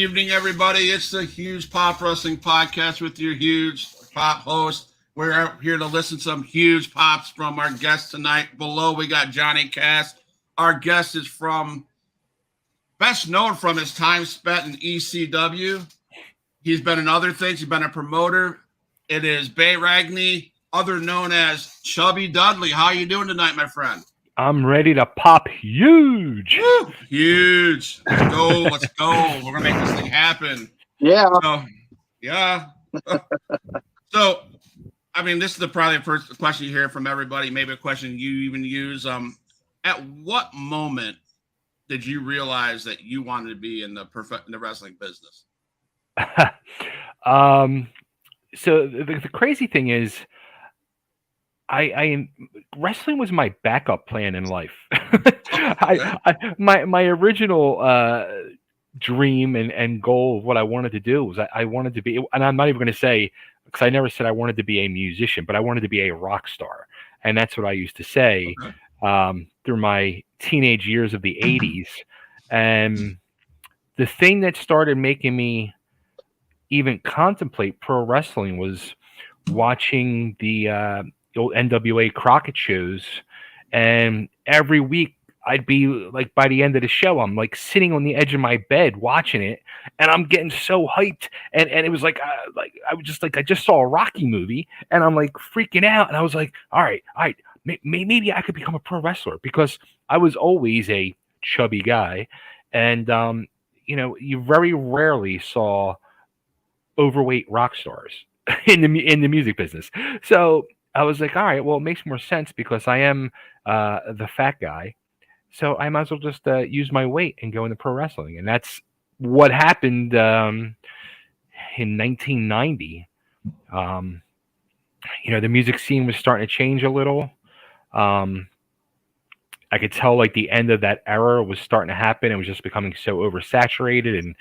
evening, everybody. It's the Huge Pop Wrestling Podcast with your huge pop host. We're here to listen to some huge pops from our guests tonight. Below, we got Johnny Cass. Our guest is best known from his time spent in ECW. He's been in other things. He's been a promoter. It is Bay Ragney, other known as Chubby Dudley. How you doing tonight, my friend? I'm ready to pop huge. Woo, huge. Let's go. Let's go. We're going to make this thing happen. Yeah. So, I mean, this is probably the first question you hear from everybody, maybe a question you even use. At what moment did you realize that you wanted to be in the wrestling business? So the crazy thing is, I wrestling was my backup plan in life. My original dream and goal of what I wanted to do was I wanted to be, and I'm not even going to say, because I never said I wanted to be a musician, but I wanted to be a rock star, and that's what I used to say through my teenage years of the '80s. And the thing that started making me even contemplate pro wrestling was watching the old NWA Crockett shows, and every week I'd be like, by the end of the show, I'm like sitting on the edge of my bed watching it, and I'm getting so hyped, and it was like I was just like, I just saw a Rocky movie, and I'm like freaking out, and I was like, all right, maybe I could become a pro wrestler, because I was always a chubby guy, and you very rarely saw overweight rock stars in the music business. So I was like, all right, well, it makes more sense because I am the fat guy. So I might as well just use my weight and go into pro wrestling. And that's what happened in 1990. The music scene was starting to change a little. I could tell like the end of that era was starting to happen. It was just becoming so oversaturated and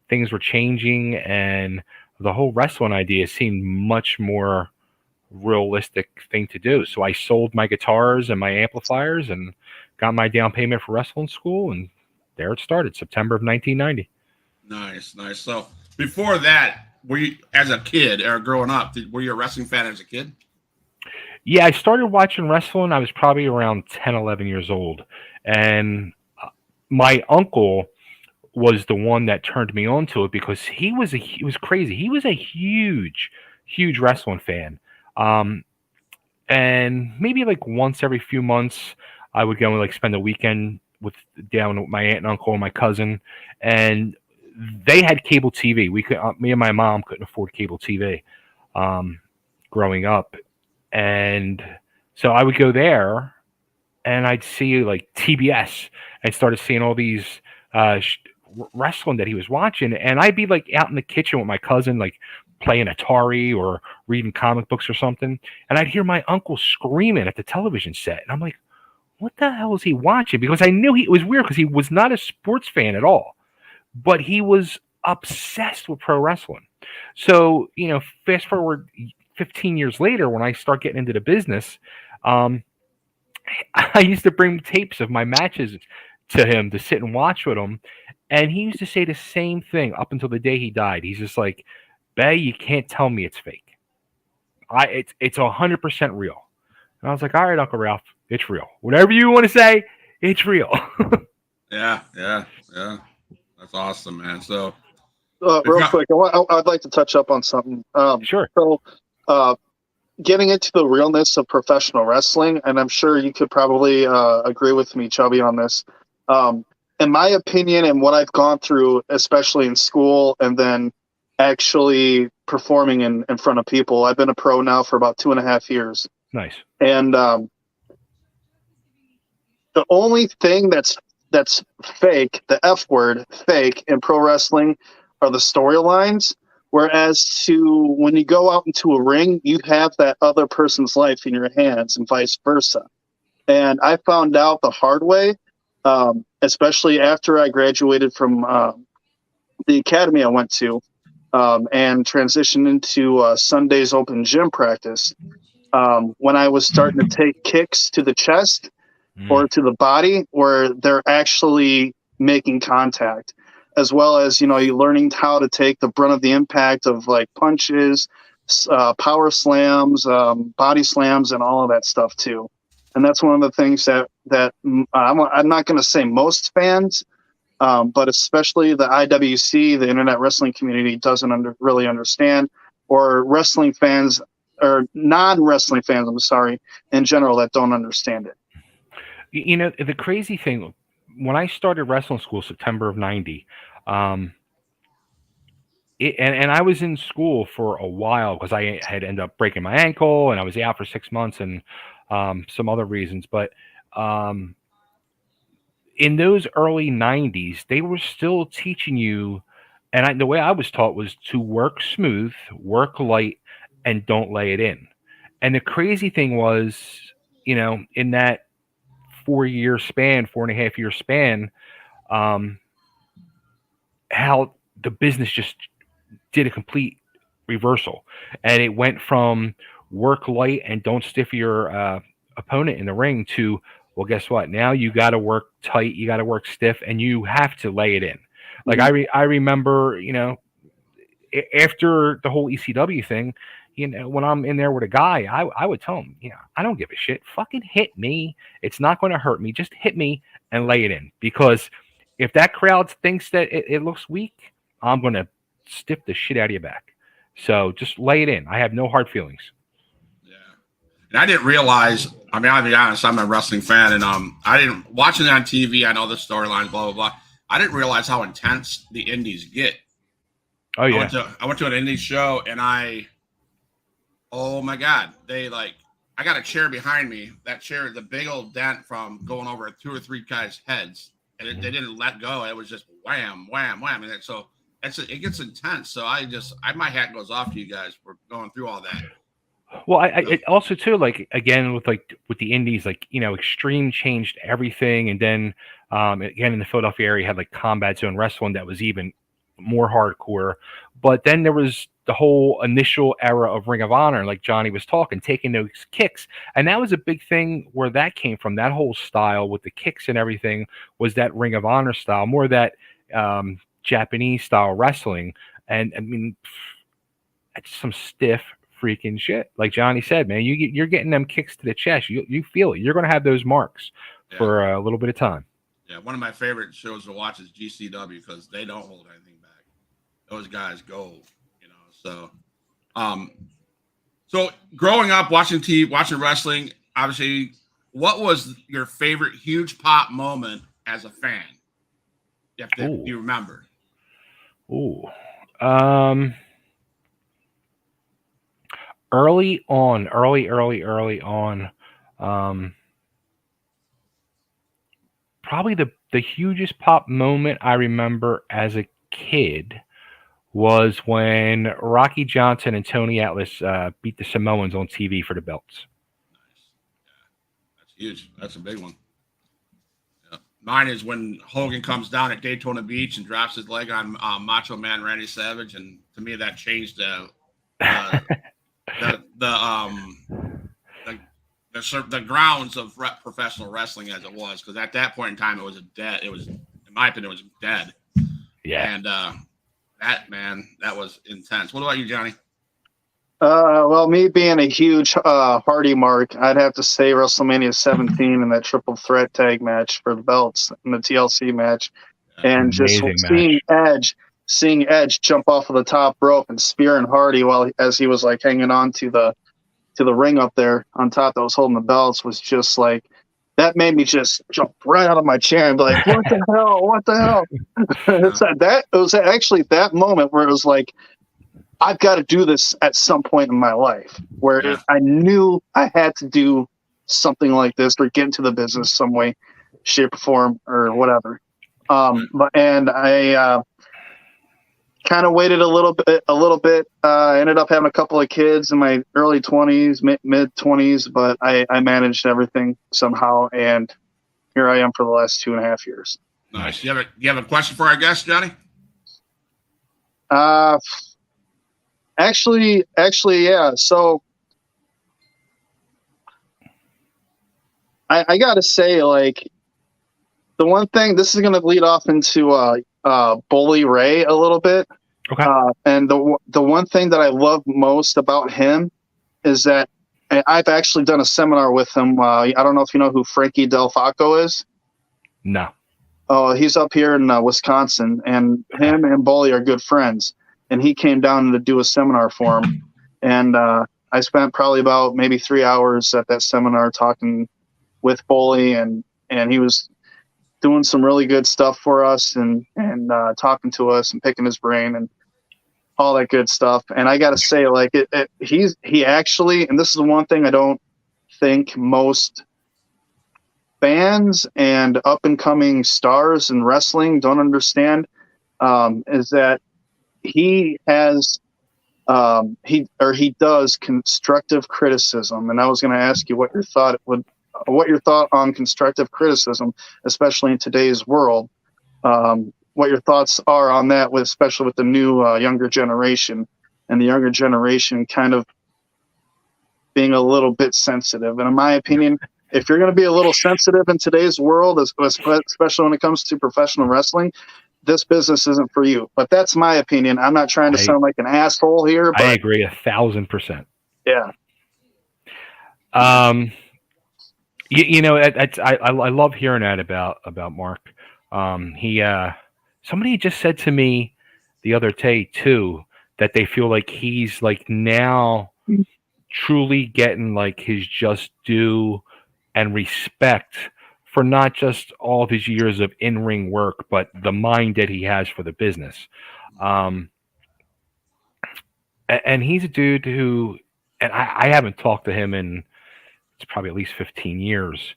things were changing. And the whole wrestling idea seemed much more realistic thing to do. So I sold my guitars and my amplifiers and got my down payment for wrestling school, and there it started, September of 1990. Nice. So before that, were you, as a kid or growing up, were you a wrestling fan as a kid? Yeah, I started watching wrestling. I was probably around 10, 11 years old, and my uncle was the one that turned me on to it because he was crazy. He was a huge wrestling fan. And maybe like once every few months, I would go and like spend a weekend down with my aunt and uncle and my cousin, and they had cable TV. Me and my mom couldn't afford cable TV, growing up. And so I would go there and I'd see like TBS and started seeing all these, wrestling that he was watching, and I'd be like out in the kitchen with my cousin, like playing Atari or reading comic books or something, and I'd hear my uncle screaming at the television set, and I'm like, what the hell is he watching? Because I knew it was weird because he was not a sports fan at all, but he was obsessed with pro wrestling. So fast forward 15 years later, when I start getting into the business, I used to bring tapes of my matches to him to sit and watch with him. And he used to say the same thing up until the day he died. He's just like, Bay, you can't tell me it's fake. It's 100% real. And I was like, all right, Uncle Ralph, it's real. Whatever you want to say, it's real. Yeah. That's awesome, man. So, real quick, I'd like to touch up on something. Sure. So, getting into the realness of professional wrestling, and I'm sure you could probably agree with me, Chubby, on this. In my opinion, and what I've gone through, especially in school and then actually performing in front of people, I've been a pro now for about 2.5 years. Nice. And the only thing that's fake, the F word, fake, in pro wrestling are the storylines. Whereas when you go out into a ring, you have that other person's life in your hands and vice versa. And I found out the hard way, especially after I graduated from the academy I went to and transitioned into Sunday's open gym practice. When I was starting to take kicks to the chest or to the body where they're actually making contact. as well as, you learning how to take the brunt of the impact of like punches, power slams, body slams, and all of that stuff too. And that's one of the things that I'm not going to say most fans, but especially the IWC, the Internet Wrestling community, doesn't really understand, or wrestling fans or non-wrestling fans, I'm sorry, in general, that don't understand it. The crazy thing, when I started wrestling school, September of '90, and I was in school for a while because I had ended up breaking my ankle and I was out for 6 months and some other reasons. But in those early '90s, they were still teaching you, and the way I was taught was to work smooth, work light, and don't lay it in. And the crazy thing was, in that 4-year span, 4.5-year span, how the business just did a complete reversal. And it went from work light and don't stiff your opponent in the ring to, well, guess what? Now you got to work tight, you got to work stiff, and you have to lay it in. Like I remember, after the whole ECW thing, when I'm in there with a guy, I would tell him, I don't give a shit. Fucking hit me. It's not going to hurt me. Just hit me and lay it in. Because if that crowd thinks that it looks weak, I'm going to stiff the shit out of your back. So just lay it in. I have no hard feelings. Yeah. And I didn't realize, I'll be honest, I'm a wrestling fan, and I didn't, watching it on TV, I know the storylines, blah, blah, blah. I didn't realize how intense the indies get. Oh, yeah. I went to an indie show, and oh my God, I got a chair behind me. That chair is a big old dent from going over 2 or 3 guys' heads, and they didn't let go. It was just wham, wham, wham. And so it gets intense. So my hat goes off to you guys for going through all that. Well, I also too, like, again, with the indies, Extreme changed everything. And then again, in the Philadelphia area, you had like Combat Zone Wrestling that was even more hardcore. But then there was the whole initial era of Ring of Honor, like Johnny was talking, taking those kicks. And that was a big thing where that came from. That whole style with the kicks and everything was that Ring of Honor style, more that Japanese style wrestling. And I mean, it's some stiff freaking shit. Like Johnny said, man, you're getting them kicks to the chest. You feel it. You're going to have those marks for a little bit of time. Yeah, one of my favorite shows to watch is GCW because they don't hold anything back. Those guys go, So, so growing up, watching TV, watching wrestling, obviously, what was your favorite huge pop moment as a fan? You remember? Ooh. Early on, probably the hugest pop moment I remember as a kid was when Rocky Johnson and Tony Atlas beat the Samoans on TV for the belts. Nice. Yeah. That's huge. That's a big one. Yeah. Mine is when Hogan comes down at Daytona Beach and drops his leg on Macho Man Randy Savage, and to me that changed the grounds of professional wrestling as it was, because at that point in time it was in my opinion, it was dead. Yeah. And that was intense. What about you, Johnny? Well, me being a huge Hardy mark, I'd have to say WrestleMania 17 and that triple threat tag match for the belts in the TLC match. And just seeing Edge jump off of the top rope and spearing Hardy as he was like hanging on to the ring up there on top that was holding the belts was just like, that made me just jump right out of my chair and be like, what the hell? What the hell? It was actually that moment where it was like, I've got to do this at some point in my life, where I knew I had to do something like this or get into the business some way, shape, or form, or whatever. And I kind of waited a little bit. Ended up having a couple of kids in my early 20s, mid 20s, but I managed everything somehow, and here I am for the last 2.5 years. Nice. You have a question for our guest, Johnny? Actually, yeah. So I gotta say, like, the one thing, this is gonna lead off into Bully Ray a little bit. Okay. And the one thing that I love most about him is that I've actually done a seminar with him. I don't know if you know who Frankie Del Falco is. No. Oh, he's up here in Wisconsin, and him and Bully are good friends. And he came down to do a seminar for him. And I spent probably about maybe 3 hours at that seminar talking with Bully, and he was doing some really good stuff for us and talking to us and picking his brain and all that good stuff. And I got to say, like, he actually, and this is the one thing I don't think most fans and up and coming stars in wrestling don't understand, is that he has, he does constructive criticism. And I was going to ask you what your thought on constructive criticism, especially in today's world. What your thoughts are on that, especially with the new younger generation, and the younger generation kind of being a little bit sensitive. And in my opinion, if you're going to be a little sensitive in today's world, especially when it comes to professional wrestling, this business isn't for you. But that's my opinion. I'm not trying to sound like an asshole here. But I agree 1,000%. Yeah. You know, I love hearing that about Mark. Somebody just said to me the other day too that they feel like he's like now truly getting like his just due and respect for not just all of his years of in-ring work, but the mind that he has for the business. And he's a dude who, and I haven't talked to him in, it's probably at least 15 years.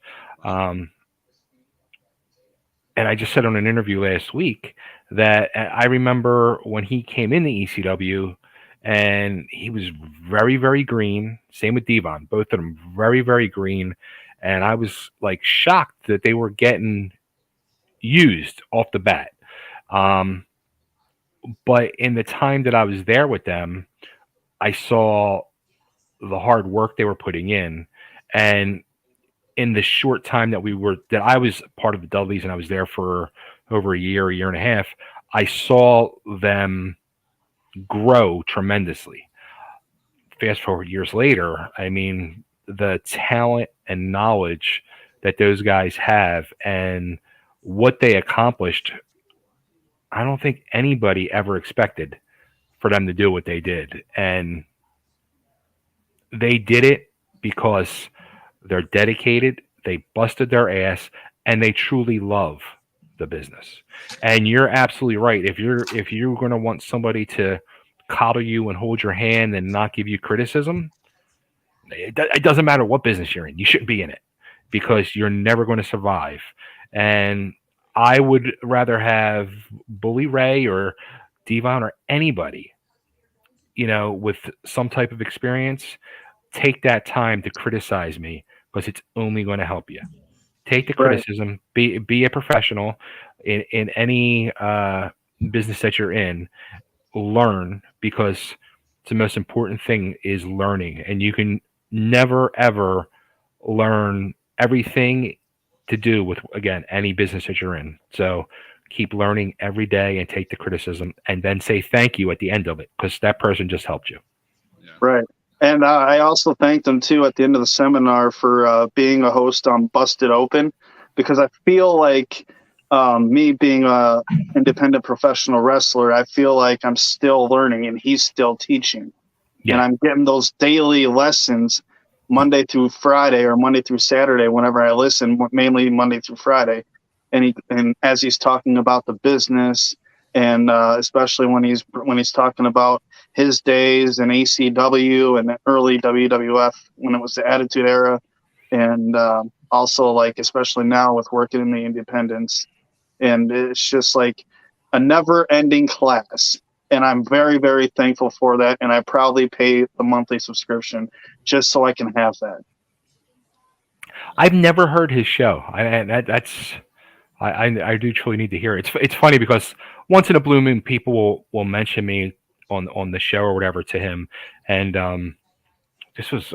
And I just said on an interview last week that I remember when he came in the ECW and he was very, very green. Same with Devon, both of them very, very green. And I was like shocked that they were getting used off the bat. But in the time that I was there with them, I saw the hard work they were putting in. And in the short time that I was part of the Dudleys and I was there for over a year and a half, I saw them grow tremendously. Fast forward years later, I mean, the talent and knowledge that those guys have and what they accomplished, I don't think anybody ever expected for them to do what they did. And they did it because they're dedicated, they busted their ass, and they truly love the business. And you're absolutely right. If you're going to want somebody to coddle you and hold your hand and not give you criticism, it doesn't matter what business you're in. You shouldn't be in it because you're never going to survive. And I would rather have Bully Ray or Devon or anybody, you know, with some type of experience, take that time to criticize me because it's only going to help you. Take the criticism, be a professional in any business that you're in. Learn, because the most important thing is learning, and you can never ever learn everything to do with, again, any business that you're in. So keep learning every day and take the criticism and then say thank you at the end of it because that person just helped you. Yeah. Right. And I also thanked them too at the end of the seminar for being a host on Busted Open, because I feel like me being a independent professional wrestler, I feel like I'm still learning and he's still teaching. Yeah. And I'm getting those daily lessons Monday through Friday or Monday through Saturday whenever I listen, mainly Monday through Friday. And as he's talking about the business, and especially when he's talking about his days in ECW and the early WWF when it was the Attitude Era, and also like especially now with working in the independents, and it's just like a never-ending class. And I'm very, very thankful for that, and I proudly pay the monthly subscription just so I can have that. I've never heard his show. I do truly need to hear it. It's funny because once in a blue moon, people will mention me on the show or whatever to him, and this was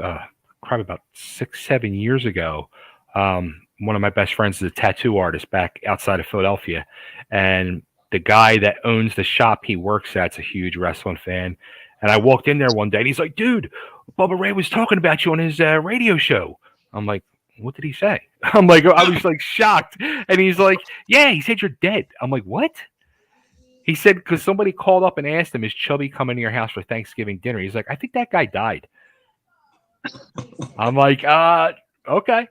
probably about 6-7 years ago. One of my best friends is a tattoo artist back outside of Philadelphia, and the guy that owns the shop he works at's a huge wrestling fan. And I walked in there one day and he's like, dude, Bubba Ray was talking about you on his radio show. I'm like, what did he say? I'm like, I was like shocked. And he's like, yeah, he said you're dead. I'm like, what? He said, because somebody called up and asked him, is Chubby coming to your house for Thanksgiving dinner? He's like, I think that guy died. I'm like, okay.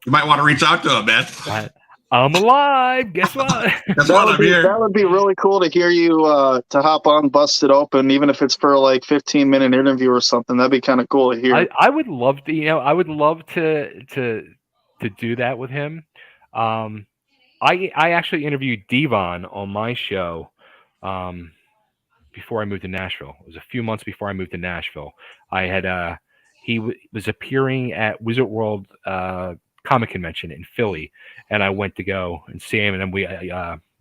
You might want to reach out to him, man. I'm alive. Guess what? That would be really cool to hear you to hop on Busted Open, even if it's for like 15-minute interview or something. That'd be kind of cool to hear. I would love to, I would love to do that with him. I actually interviewed Devon on my show before I moved to Nashville. It was a few months before I moved to Nashville. I had he was appearing at Wizard World Comic Convention in Philly, and I went to go and see him, and then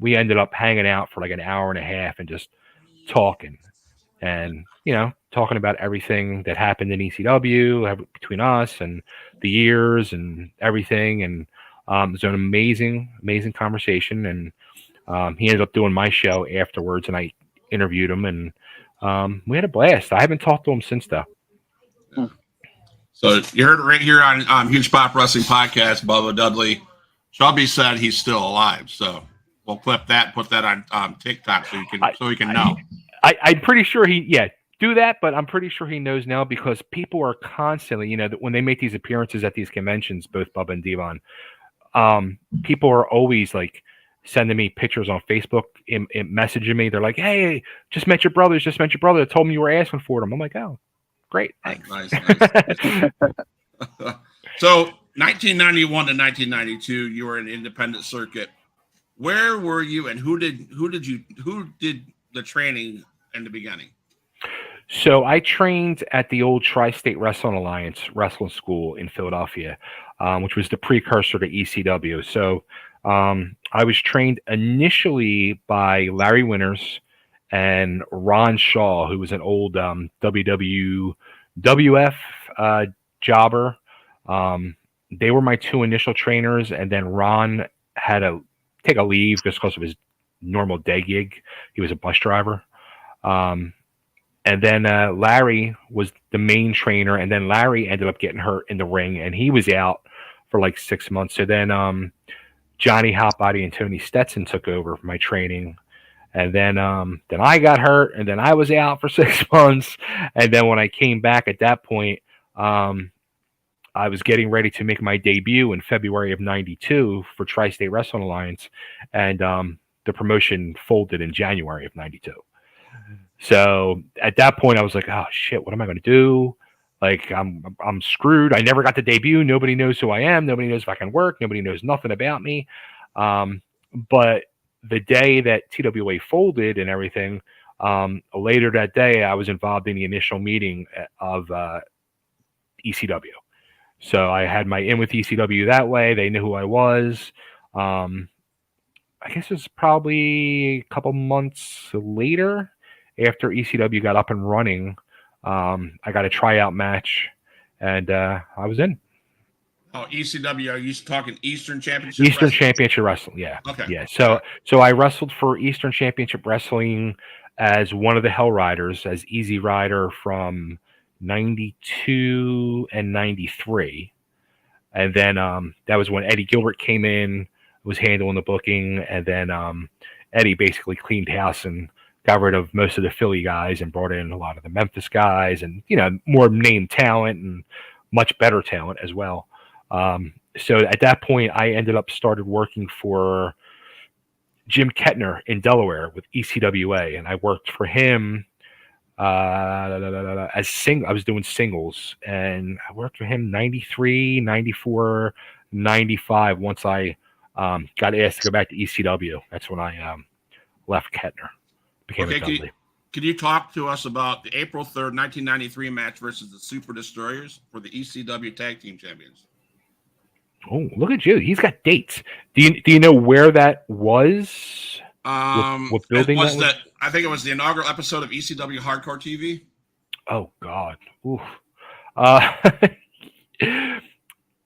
we ended up hanging out for like an hour and a half and just talking, and talking about everything that happened in ECW between us and the years and everything, and it was an amazing conversation, and he ended up doing my show afterwards, and I interviewed him, and we had a blast. I haven't talked to him since though. So you heard it right here on Huge Pop Wrestling Podcast. Bubba Dudley, Chubby said he's still alive. So we'll clip that, and put that on TikTok so you can know. I'm pretty sure do that, but I'm pretty sure he knows now because people are constantly, when they make these appearances at these conventions, both Bubba and Devon, people are always like sending me pictures on Facebook, messaging me. They're like, "Hey, just met your brother. They told me you were asking for them." I'm like, "Oh, great, thanks." Nice. So 1991 to 1992, you were in independent circuit. Where were you, and who did the training in the beginning? So I trained at the old Tri-State Wrestling Alliance Wrestling School in Philadelphia, which was the precursor to ECW. So I was trained initially by Larry Winters and Ron Shaw, who was an old WWF jobber. They were my two initial trainers, and then Ron had to take a leave just because of his normal day gig. He was a bus driver. And then Larry was the main trainer, and then Larry ended up getting hurt in the ring, and he was out for like 6 months. So then Johnny Hotbody and Tony Stetson took over for my training, and then I got hurt, and then I was out for 6 months. And then when I came back at that point, I was getting ready to make my debut in February of '92 for Tri-State Wrestling Alliance, and the promotion folded in January of '92. So at that point, I was like, "Oh shit, what am I going to do? Like, I'm screwed. I never got to debut. Nobody knows who I am. Nobody knows if I can work. Nobody knows nothing about me." But the day that TWA folded and everything, later that day, I was involved in the initial meeting of ECW. So I had my in with ECW that way. They knew who I was. I guess it was probably a couple months later, after ECW got up and running, I got a tryout match, and I was in. Oh, ECW, are you talking Eastern Championship Eastern Wrestling? Championship Wrestling, yeah. Okay. Yeah, so I wrestled for Eastern Championship Wrestling as one of the Hell Riders, as Easy Rider from 92 and 93. And then that was when Eddie Gilbert came in, was handling the booking, and then Eddie basically cleaned house and got rid of most of the Philly guys and brought in a lot of the Memphis guys and, more name talent and much better talent as well. So at that point, I started working for Jim Kettner in Delaware with ECWA, and I worked for him I was doing singles, and I worked for him 93, 94, 95. Once I got asked to go back to ECW, that's when I left Kettner. Became a Dudley. Can you talk to us about the April 3rd, 1993 match versus the Super Destroyers for the ECW Tag Team Champions? Oh, look at you. He's got dates. Do you know where that was? What building was that was? I think it was the inaugural episode of ECW Hardcore TV. Oh, God. Oof.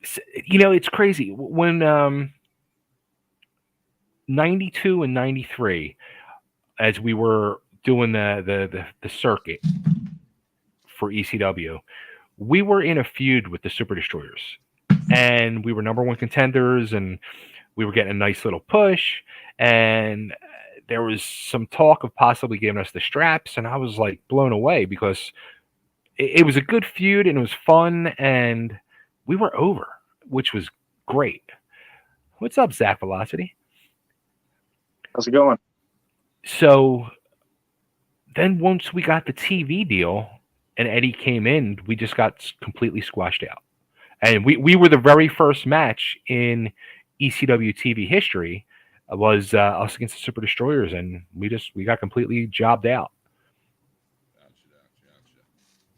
It's crazy. When 92 and 93, as we were doing the circuit for ECW, we were in a feud with the Super Destroyers, and we were number one contenders, and we were getting a nice little push, and there was some talk of possibly giving us the straps, and I was like blown away because it was a good feud and it was fun, and we were over, which was great. What's up, Zach Velocity? How's it going? So then once we got the TV deal and Eddie came in, we just got completely squashed out. And we were the very first match in ECW TV history was us against the Super Destroyers, and we got completely jobbed out.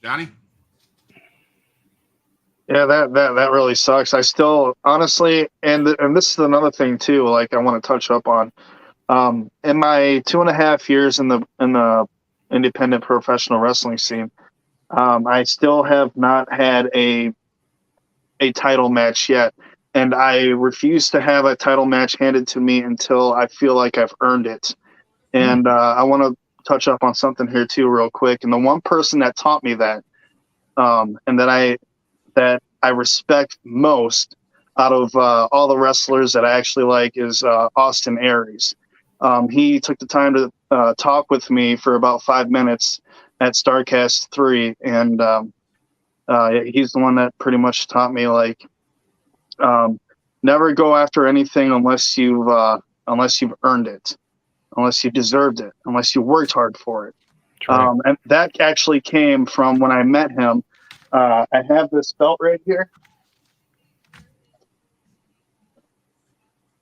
Johnny? Yeah, that really sucks. I still honestly, and this is another thing too. Like I want to touch up on, in my 2.5 years in the independent professional wrestling scene, I still have not had a title match yet, and I refuse to have a title match handed to me until I feel like I've earned it. And I want to touch up on something here too, real quick. And the one person that taught me that, and that I respect most out of all the wrestlers that I actually like is Austin Aries. He took the time to talk with me for about 5 minutes at Starrcast 3, and he's the one that pretty much taught me, like, never go after anything unless you've earned it, unless you deserved it, unless you worked hard for it. Right. And that actually came from when I met him. I have this belt right here,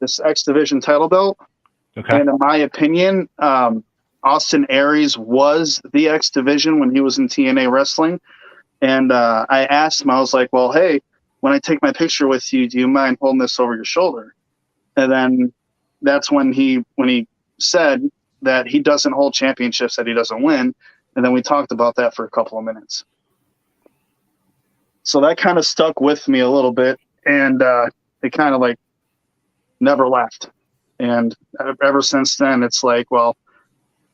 this X Division title belt. Okay. And in my opinion, Austin Aries was the X Division when he was in TNA wrestling. And I asked him, I was like, well, hey, when I take my picture with you, do you mind holding this over your shoulder? And then that's when he said that he doesn't hold championships that he doesn't win. And then we talked about that for a couple of minutes. So that kind of stuck with me a little bit, and it kind of like never left. And ever since then, it's like, well,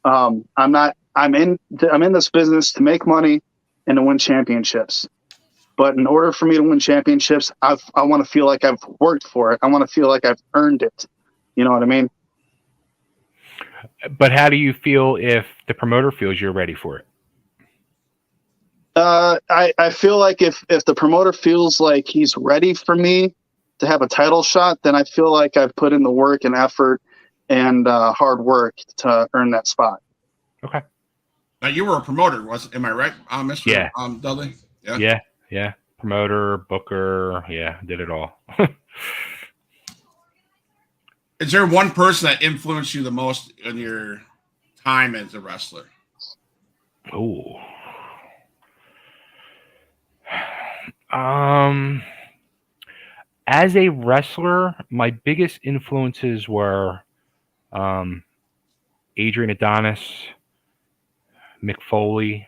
I'm in this business to make money and to win championships. But in order for me to win championships, I want to feel like I've worked for it. I want to feel like I've earned it. You know what I mean? But how do you feel if the promoter feels you're ready for it? I feel like if the promoter feels like he's ready for me to have a title shot, then I feel like I've put in the work and effort and hard work to earn that spot. Okay. Now you were a promoter, am I right, Mr. Dudley? Yeah. Promoter, booker, did it all. Is there one person that influenced you the most in your time as a wrestler? Oh. As a wrestler, my biggest influences were Adrian Adonis, Mick Foley,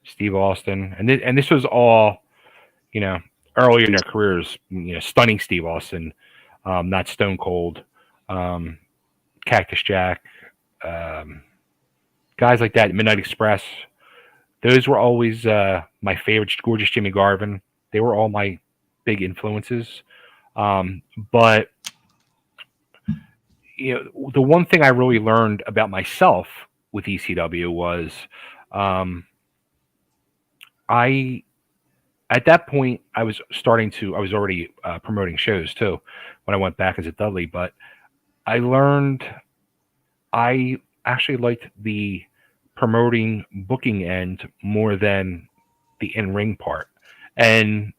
Steve Austin, and this was all, earlier in their careers. Stunning Steve Austin, not Stone Cold, Cactus Jack, guys like that. Midnight Express. Those were always my favorites. Gorgeous Jimmy Garvin. They were all my big influences. But the one thing I really learned about myself with ECW was at that point I was already promoting shows too when I went back as a Dudley, but I learned I actually liked the promoting booking end more than the in-ring part. And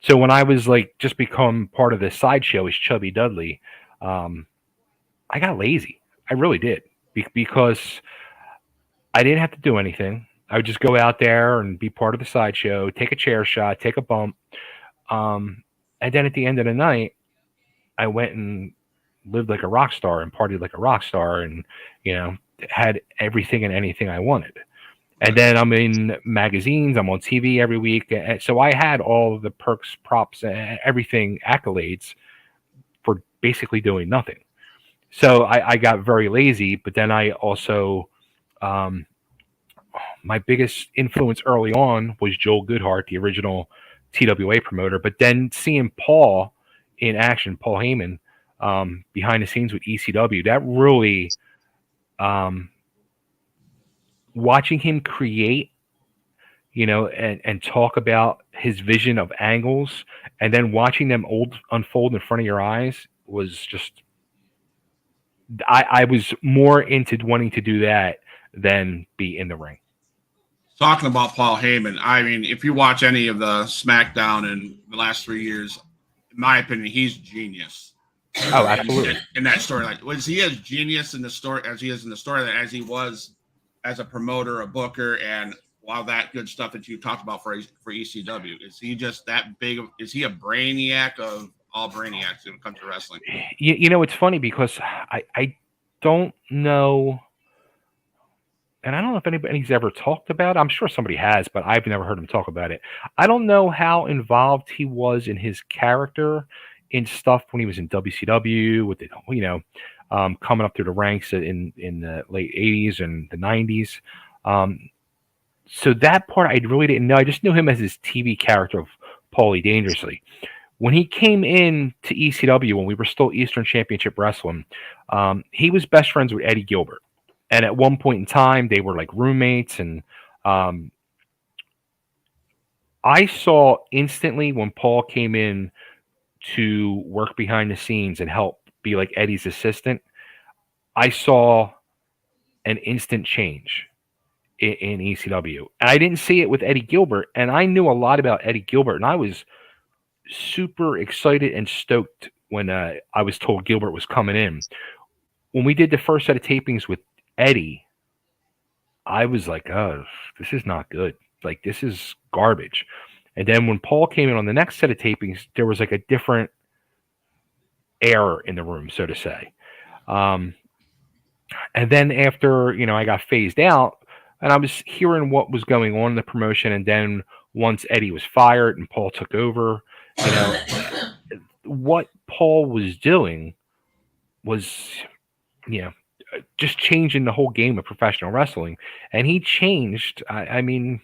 so when I was like just become part of the sideshow as Chubby Dudley, I got lazy. I really did, because I didn't have to do anything. I would just go out there and be part of the sideshow, take a chair shot, take a bump. And then at the end of the night, I went and lived like a rock star and partied like a rock star, and, had everything and anything I wanted. And then I'm in magazines, I'm on TV every week. So I had all of the perks, props, everything, accolades for basically doing nothing. So I got very lazy, but then I also, um, my biggest influence early on was Joel Goodhart, the original TWA promoter. But then seeing Paul in action, Paul Heyman, behind the scenes with ECW, that really, um, watching him create, and talk about his vision of angles, and then watching them unfold in front of your eyes was just. I was more into wanting to do that than be in the ring. Talking about Paul Heyman, I mean, if you watch any of the SmackDown in the last 3 years, in my opinion, he's genius. Oh, absolutely. In that storyline, was he as genius in the story as he is in the storyline as he was as a promoter, a booker, and all that good stuff that you talked about for ECW? Is he just that big? Is he a brainiac of all brainiacs when it comes to wrestling? It's funny because I don't know, and I don't know if anybody's ever talked about it. I'm sure somebody has, but I've never heard him talk about it. I don't know how involved he was in his character in stuff when he was in WCW with it, coming up through the ranks in the late 80s and the 90s. So that part I really didn't know. I just knew him as his TV character of Paulie Dangerously. When he came in to ECW, when we were still Eastern Championship Wrestling, he was best friends with Eddie Gilbert. And at one point in time, they were like roommates. And I saw instantly when Paul came in to work behind the scenes and help be like Eddie's assistant, I saw an instant change in ECW. And I didn't see it with Eddie Gilbert. And I knew a lot about Eddie Gilbert. And I was super excited and stoked when I was told Gilbert was coming in. When we did the first set of tapings with Eddie, I was like, oh, this is not good. Like, this is garbage. And then when Paul came in on the next set of tapings, there was like a different air in the room, so to say. And then after, I got phased out and I was hearing what was going on in the promotion. And then once Eddie was fired and Paul took over, what Paul was doing was, just changing the whole game of professional wrestling. And he changed, I mean,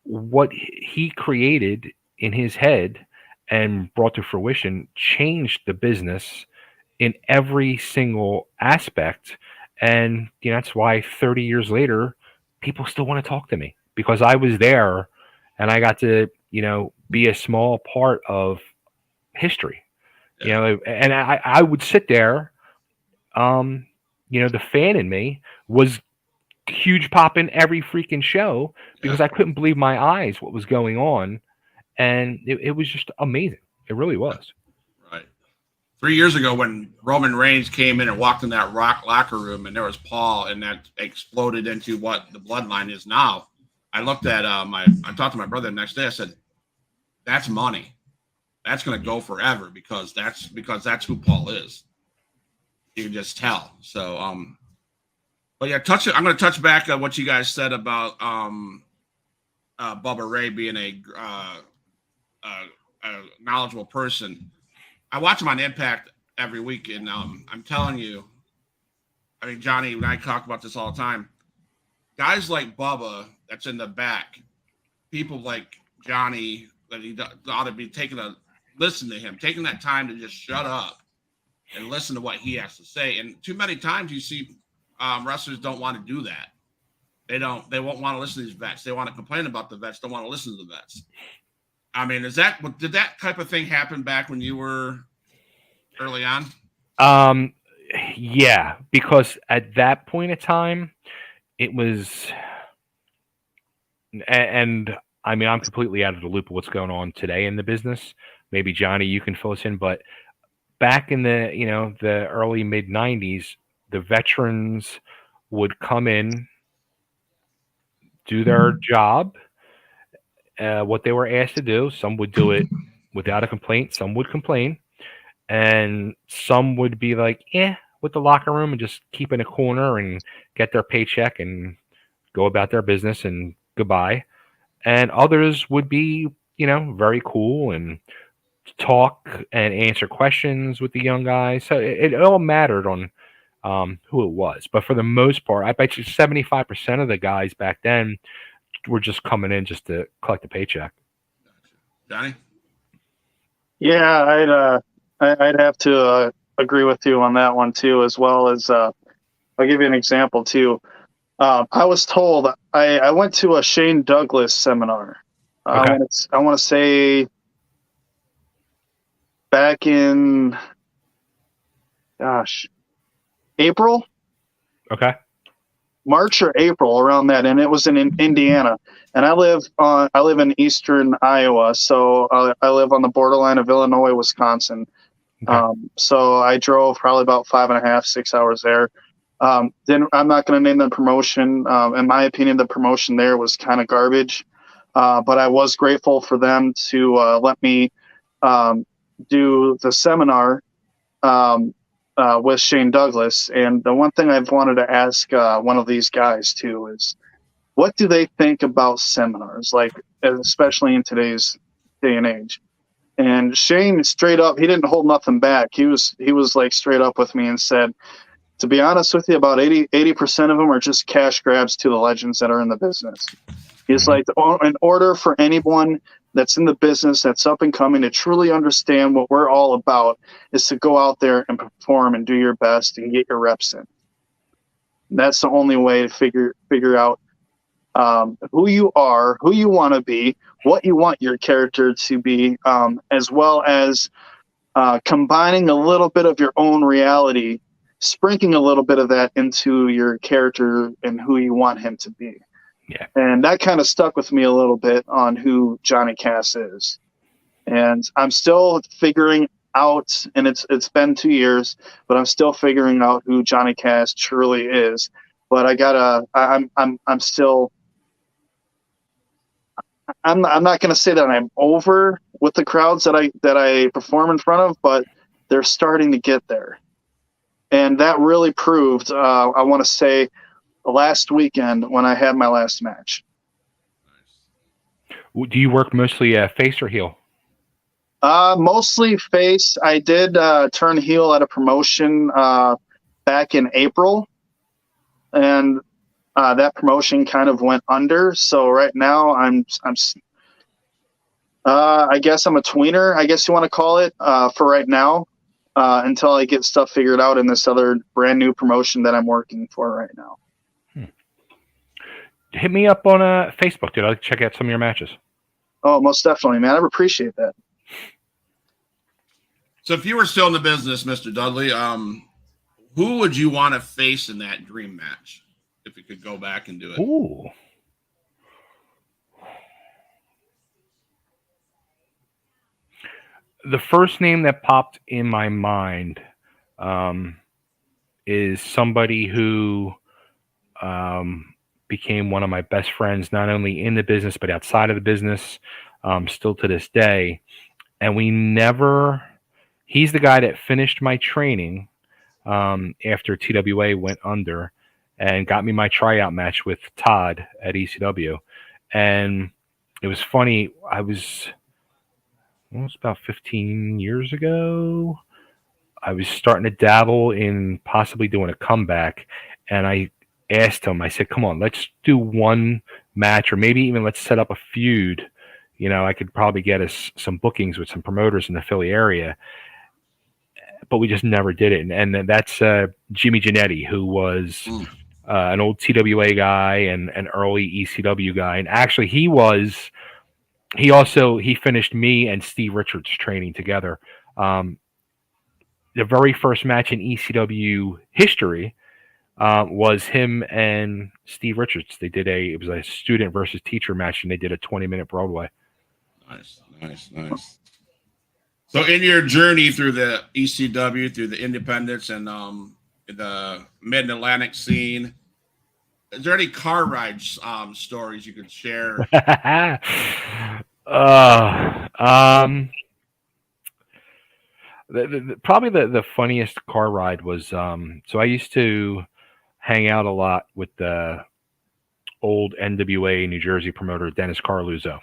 what he created in his head and brought to fruition changed the business in every single aspect. And that's why 30 years later, people still want to talk to me because I was there and I got to, be a small part of history. And I would sit there. The fan in me was huge popping every freaking show because I couldn't believe my eyes what was going on. And it was just amazing. It really was. Right. 3 years ago when Roman Reigns came in and walked in that Rock locker room and there was Paul and that exploded into what the bloodline is now. I looked at I talked to my brother the next day. I said, that's money. That's going to go forever because that's who Paul is. You can just tell. So, but yeah, I'm going to touch back on what you guys said about Bubba Ray being a knowledgeable person. I watch him on Impact every week, and I'm telling you, I mean, Johnny and I talk about this all the time. Guys like Bubba, that's in the back, people like Johnny, that he ought to be listen to him, taking that time to just shut up and listen to what he has to say. And too many times you see wrestlers don't want to do that. They won't want to listen to these vets. They want to complain about the vets, don't want to listen to the vets. I mean, did that type of thing happen back when you were early on? Yeah, because at that point in time, it was, and I mean, I'm completely out of the loop of what's going on today in the business. Maybe Johnny, you can fill us in, but back in the, the early mid 90s, the veterans would come in, do their job, what they were asked to do. Some would do it without a complaint. Some would complain, and some would be like, with the locker room and just keep in a corner and get their paycheck and go about their business and goodbye. And others would be, very cool and talk and answer questions with the young guys. So it all mattered on who it was. But for the most part, I bet you 75% of the guys back then were just coming in just to collect a paycheck. Johnny? Yeah, I'd have to agree with you on that one too, as well as I'll give you an example too. I was told I went to a Shane Douglas seminar. Okay. I want to say back in, gosh, April, Okay. March or April, around that, and it was in Indiana. And I live in eastern Iowa, so I live on the borderline of Illinois, Wisconsin. Okay. So I drove probably about 5.5, 6 hours there. Then I'm not going to name the promotion. In my opinion, the promotion there was kind of garbage. But I was grateful for them to let me do the seminar with Shane Douglas. And the one thing I've wanted to ask one of these guys too is, what do they think about seminars, like especially in today's day and age? And Shane, straight up, he didn't hold nothing back. He was like straight up with me and said, to be honest with you, about 80% of them are just cash grabs to the legends that are in the business. He's like, in order for anyone that's in the business, that's up and coming, to truly understand what we're all about, is to go out there and perform and do your best and get your reps in. And that's the only way to figure out who you are, who you want to be, what you want your character to be, as well as combining a little bit of your own reality, sprinkling a little bit of that into your character and who you want him to be. Yeah. And that kind of stuck with me a little bit on who Johnny Cass is. And I'm still figuring out, and it's been 2 years, but I'm still figuring out who Johnny Cass truly is. But I'm not going to say that I'm over with the crowds that I perform in front of, but they're starting to get there. And that really proved, I want to say, last weekend when I had my last match. Do you work mostly face or heel? Mostly face. I did turn heel at a promotion back in April, and that promotion kind of went under. So right now I guess I'm a tweener, I guess you want to call it, for right now, until I get stuff figured out in this other brand new promotion that I'm working for right now. Hit me up on Facebook, dude. I'll check out some of your matches. Oh, most definitely, man. I appreciate that. So if you were still in the business, Mr. Dudley, who would you want to face in that dream match if you could go back and do it? Ooh. The first name that popped in my mind is somebody who became one of my best friends, not only in the business, but outside of the business, still to this day. And he's the guy that finished my training after TWA went under and got me my tryout match with Todd at ECW. And it was funny. It was about 15 years ago. I was starting to dabble in possibly doing a comeback. And I asked him, I said, come on, let's do one match, or maybe even let's set up a feud. You know, I could probably get us some bookings with some promoters in the Philly area. But we just never did it. And that's Jimmy Giannetti, who was an old TWA guy and an early ECW guy. And actually he finished me and Steve Richards training together. The very first match in ECW history was him and Steve Richards. They did it was a student versus teacher match, and they did a 20-minute Broadway. Nice. So in your journey through the ECW, through the independents and the mid-Atlantic scene, is there any car ride stories you could share? Probably the funniest car ride was so I used to hang out a lot with the old NWA New Jersey promoter Dennis Carluzzo.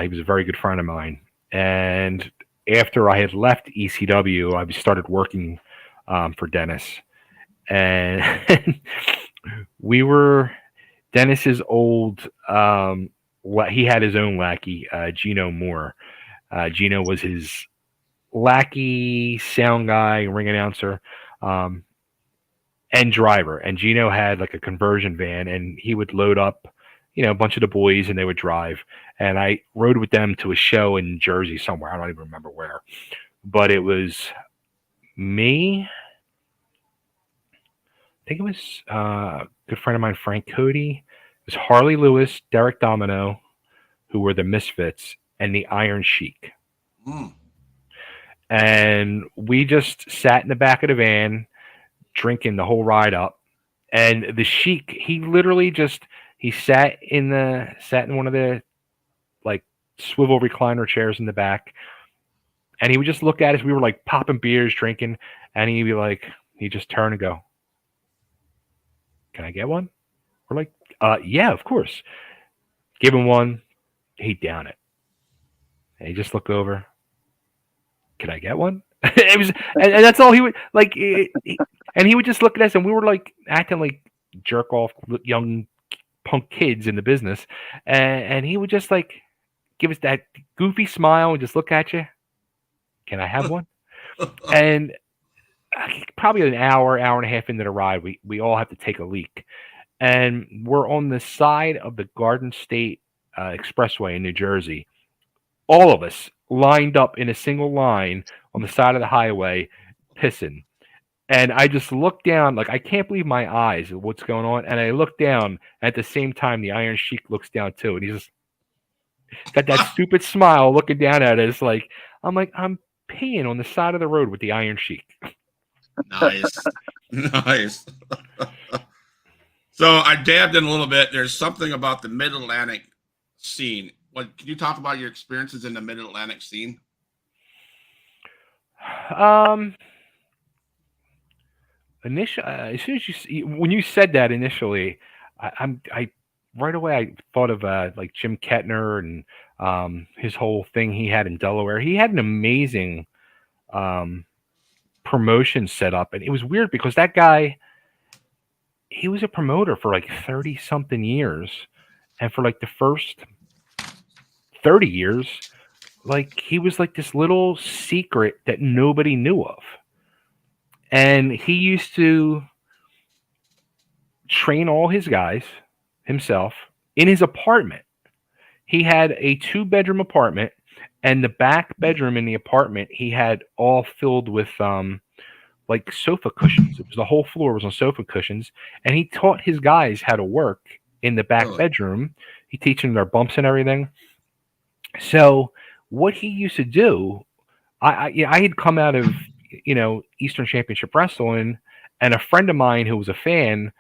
He was a very good friend of mine, and after I had left ECW, I started working for Dennis, and we were Dennis's old. He had his own lackey, Gino Moore. Gino was his lackey, sound guy, ring announcer, and driver. And Gino had like a conversion van, and he would load up, a bunch of the boys, and they would drive. And I rode with them to a show in Jersey somewhere. I don't even remember where, but it was me. I think it was a good friend of mine, Frank Cody. It was Harley Lewis, Derek Domino, who were the Misfits, and the Iron Sheik. Mm. And we just sat in the back of the van, drinking the whole ride up. And the Sheik, he literally he sat in one of the like swivel recliner chairs in the back, and he would just look at us. We were like popping beers, drinking, and he'd just turn and go, "Can I get one?" We're like, yeah, of course. Give him one. He'd down it. And he just looked over. Can I get one? It was, and that's all he would like. And he would just look at us, and we were like acting like jerk off young punk kids in the business, and he would just like give us that goofy smile and just look at you. Can I have one? And probably an hour and a half into the ride, we all have to take a leak, and we're on the side of the Garden State Expressway in New Jersey. All of us lined up in a single line on the side of the highway, pissing. And I just looked down, like I can't believe my eyes at what's going on. And I look down, at the same time, the Iron Sheik looks down too, and he's just got that stupid smile looking down at us. I'm peeing on the side of the road with the Iron Sheik. Nice. Nice. So I dabbed in a little bit. There's something about the Mid-Atlantic scene. Can you talk about your experiences in the Mid-Atlantic scene? Initially, as soon as when you said that initially, I right away I thought of like Jim Kettner and his whole thing he had in Delaware. He had an amazing promotion set up, and it was weird because that guy, he was a promoter for like 30 something years, and for like the first 30 years, like he was like this little secret that nobody knew of. And he used to train all his guys himself in his apartment. He had a 2-bedroom apartment, and the back bedroom in the apartment he had all filled with like sofa cushions. The whole floor was on sofa cushions, and he taught his guys how to work in the back bedroom. He teaching them their bumps and everything. So what he used to do, I had come out of Eastern Championship Wrestling, and a friend of mine who was a fan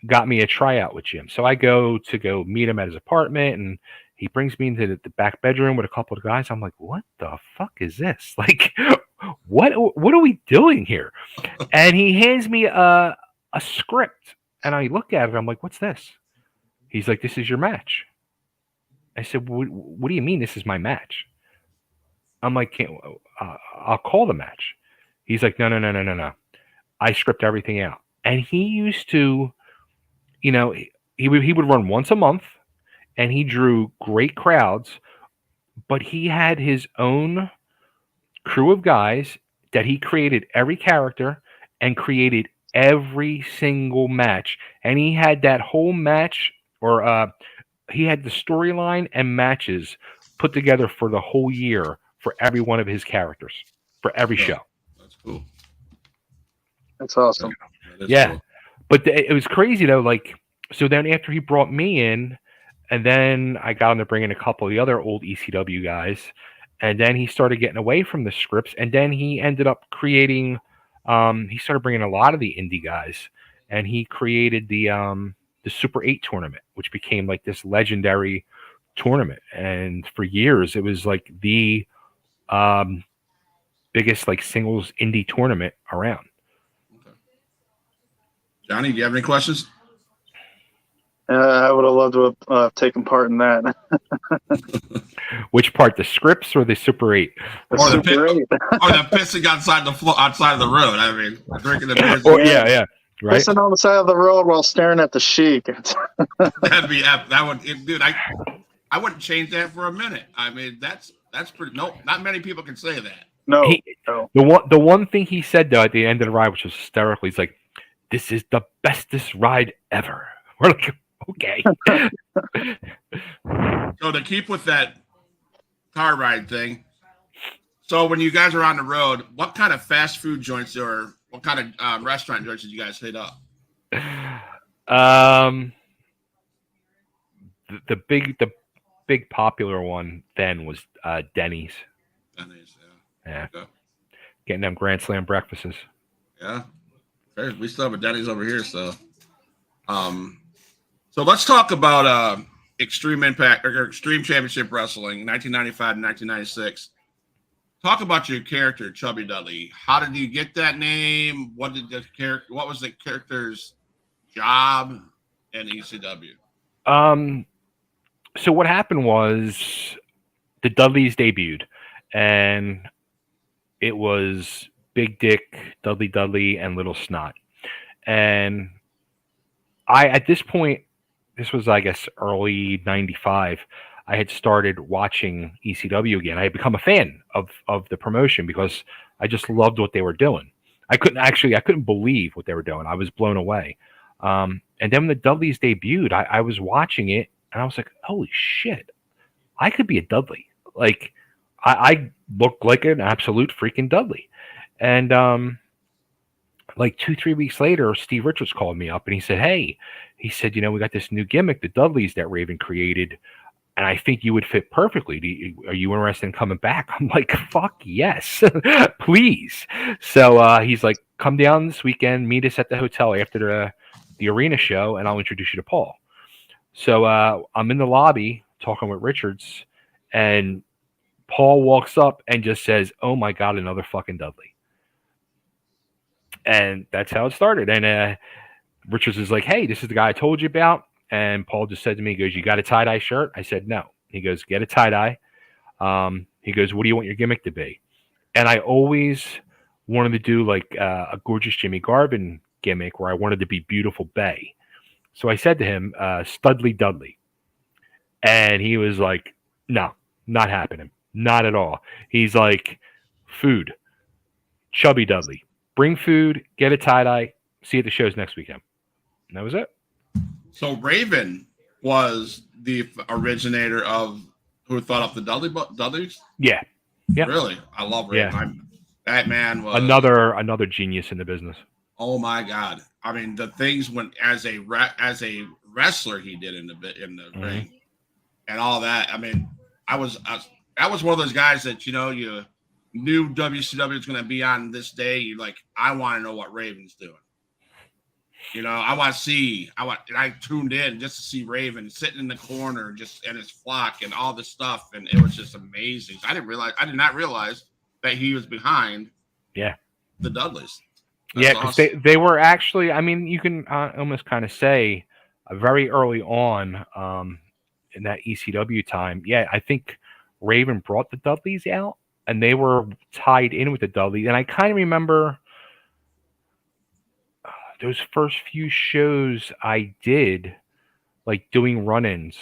got me a tryout with Jim. So I go meet him at his apartment, and he brings me into the back bedroom with a couple of guys. I'm like, what the fuck is this? Like, what are we doing here? And he hands me a script, and I look at it. I'm like, what's this? He's like, this is your match. I said, what do you mean this is my match? I'm like, I'll call the match. He's like, no. I script everything out. And he used to, he would run once a month, and he drew great crowds, but he had his own crew of guys that he created every character and created every single match. And he had that whole match, or he had the storyline and matches put together for the whole year for every one of his characters, for every show. That's cool. That's awesome. Yeah. Cool. But it was crazy, though. Like, so then after he brought me in, and then I got him to bring in a couple of the other old ECW guys, and then he started getting away from the scripts, and then he ended up creating, he started bringing a lot of the indie guys, and he created the Super 8 tournament, which became like this legendary tournament. And for years, it was like the biggest like singles indie tournament around. Okay. Johnny, do you have any questions? I would have loved to have taken part in that. Which part, the scripts or the Super 8? The Or the Super 8. or the pissing outside outside of the road. I mean, drinking the beers. Or, yeah, right. Pissing on the side of the road while staring at the Sheik. That'd be that would, dude. I wouldn't change that for a minute. I mean, that's pretty. No, not many people can say that. No, no. The one thing he said though at the end of the ride, which was hysterical, he's like, "This is the bestest ride ever." We're like, okay. So to keep with that car ride thing, so when you guys are on the road, what kind of fast food joints or what kind of restaurant joints did you guys hit up? The big popular one then was Denny's. Denny's, yeah. Okay. Getting them Grand Slam breakfasts. Yeah, we still have a Denny's over here, so. So let's talk about Extreme Impact or Extreme Championship Wrestling, 1995 and 1996. Talk about your character, Chubby Dudley. How did you get that name? What was the character's job in ECW? So what happened was the Dudleys debuted, and it was Big Dick, Dudley, and Little Snot. And at this point, this was, I guess, early 95, I had started watching ECW again. I had become a fan of the promotion because I just loved what they were doing. I couldn't believe what they were doing. I was blown away. And then when the Dudleys debuted, I was watching it, and I was like, holy shit, I could be a Dudley. Like, I look like an absolute freaking Dudley. And like 2-3 weeks later, Steve Richards called me up and he said, hey, we got this new gimmick, the Dudleys that Raven created, and I think you would fit perfectly. Are you interested in coming back? I'm like, fuck yes, please. So he's like, come down this weekend, meet us at the hotel after the arena show, and I'll introduce you to Paul. So I'm in the lobby talking with Richards, and Paul walks up and just says, oh my God, another fucking Dudley. And that's how it started. And Richards is like, hey, this is the guy I told you about. And Paul just said to me, he goes, you got a tie-dye shirt? I said, no. He goes, get a tie-dye. He goes, what do you want your gimmick to be? And I always wanted to do like a gorgeous Jimmy Garvin gimmick where I wanted to be Beautiful Bay. So I said to him, Studley Dudley. And he was like, no, not happening. Not at all. He's like, food. Chubby Dudley. Bring food, get a tie-dye, see you at the shows next weekend. And that was it. So Raven was the originator of who thought up the Dudleys? Yeah. Yeah. Really? I love Raven. Yeah. That man was another genius in the business. Oh my God. I mean, the things when as a wrestler he did in the ring and all that. I mean, I was one of those guys that you knew WCW was going to be on this day. You're like, I want to know what Raven's doing. I tuned in just to see Raven sitting in the corner, just and his flock and all this stuff, and it was just amazing. I did not realize that he was behind. Yeah, the Dudleys. That's because awesome. they were actually. I mean, you can almost kind of say very early on in that ECW time. Yeah, I think Raven brought the Dudleys out, and they were tied in with the Dudleys. And I kind of remember those first few shows I did, like doing run-ins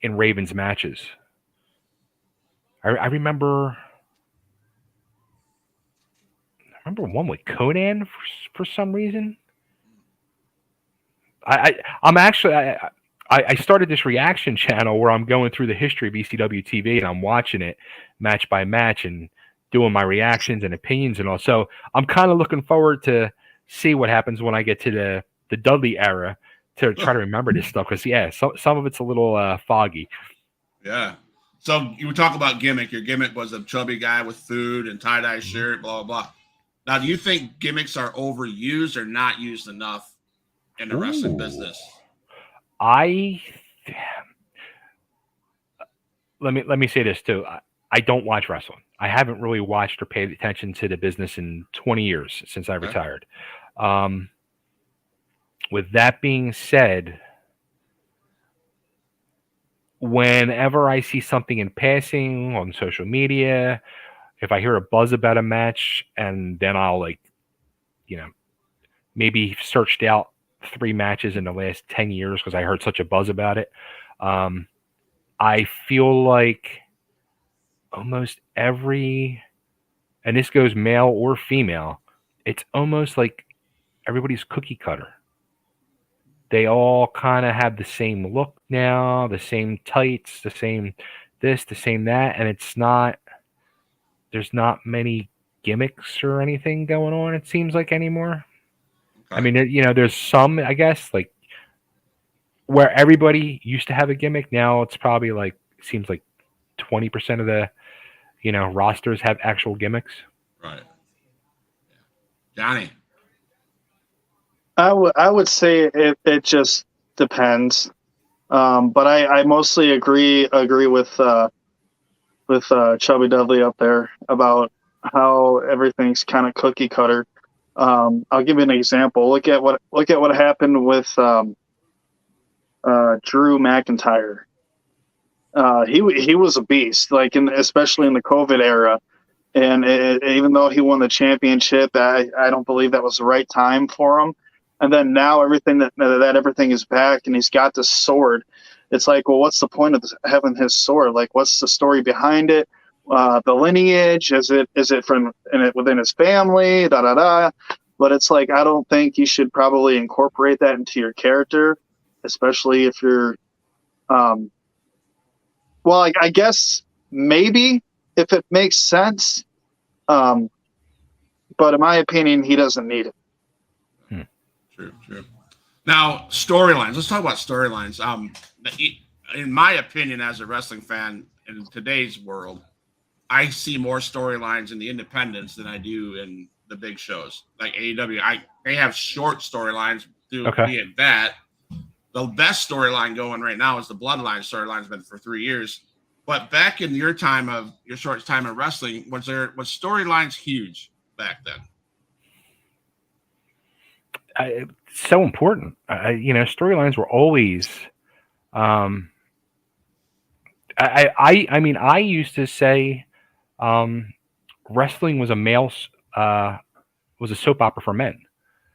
in Raven's matches. I remember one with Conan for some reason. I started this reaction channel where I'm going through the history of ECW TV and I'm watching it match by match and doing my reactions and opinions and all. So I'm kind of looking forward to see what happens when I get to the Dudley era to try to remember this stuff. Because, some of it's a little foggy. Yeah. So you talk about gimmick. Your gimmick was a chubby guy with food and tie-dye shirt, blah, blah, blah. Now, do you think gimmicks are overused or not used enough in the wrestling business? Let me say this too. I don't watch wrestling. I haven't really watched or paid attention to the business in 20 years since I retired. with that being said, whenever I see something in passing on social media, if I hear a buzz about a match, and then I'll maybe searched out 3 matches in the last 10 years because I heard such a buzz about it. I feel like almost every, and this goes male or female, it's almost like everybody's cookie cutter. They all kind of have the same look now, the same tights, the same this, the same that, and there's not many gimmicks or anything going on, it seems like, anymore. I mean, there's some, I guess, like where everybody used to have a gimmick. Now it's probably seems like 20% of the, rosters have actual gimmicks. Right. Johnny. I would say it just depends. But I mostly agree with Chubby Dudley up there about how everything's kind of cookie cutter. I'll give you an example. Look at what happened with Drew McIntyre. He was a beast, especially in the COVID era. And even though he won the championship, I don't believe that was the right time for him. And then now everything is back, and he's got this sword. It's like, well, what's the point of having his sword? Like, what's the story behind it? The lineage? Is it from within his family? Da da da. But it's like, I don't think you should probably incorporate that into your character, especially if you're. Well, I guess maybe if it makes sense, but in my opinion, he doesn't need it. True. Now, storylines. Let's talk about storylines. In my opinion, as a wrestling fan in today's world, I see more storylines in the independents than I do in the big shows like AEW. They have short storylines. Be it that. The best storyline going right now is the Bloodline storyline. Has been for 3 years. But back in your short time of wrestling, was storylines huge back then? It's so important. Storylines were always. I used to say, wrestling was was a soap opera for men.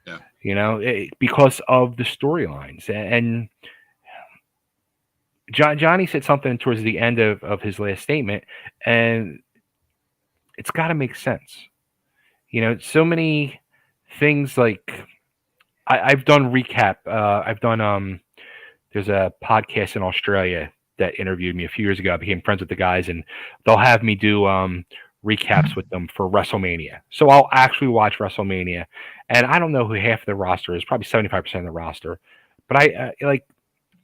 Yeah. Because of the storylines. And Johnny said something towards the end of his last statement, and it's got to make sense. So many things like. I've done recap. I've done. There's a podcast in Australia that interviewed me a few years ago. I became friends with the guys, and they'll have me do recaps with them for WrestleMania. So I'll actually watch WrestleMania, and I don't know who half of the roster is. Probably 75% of the roster, but I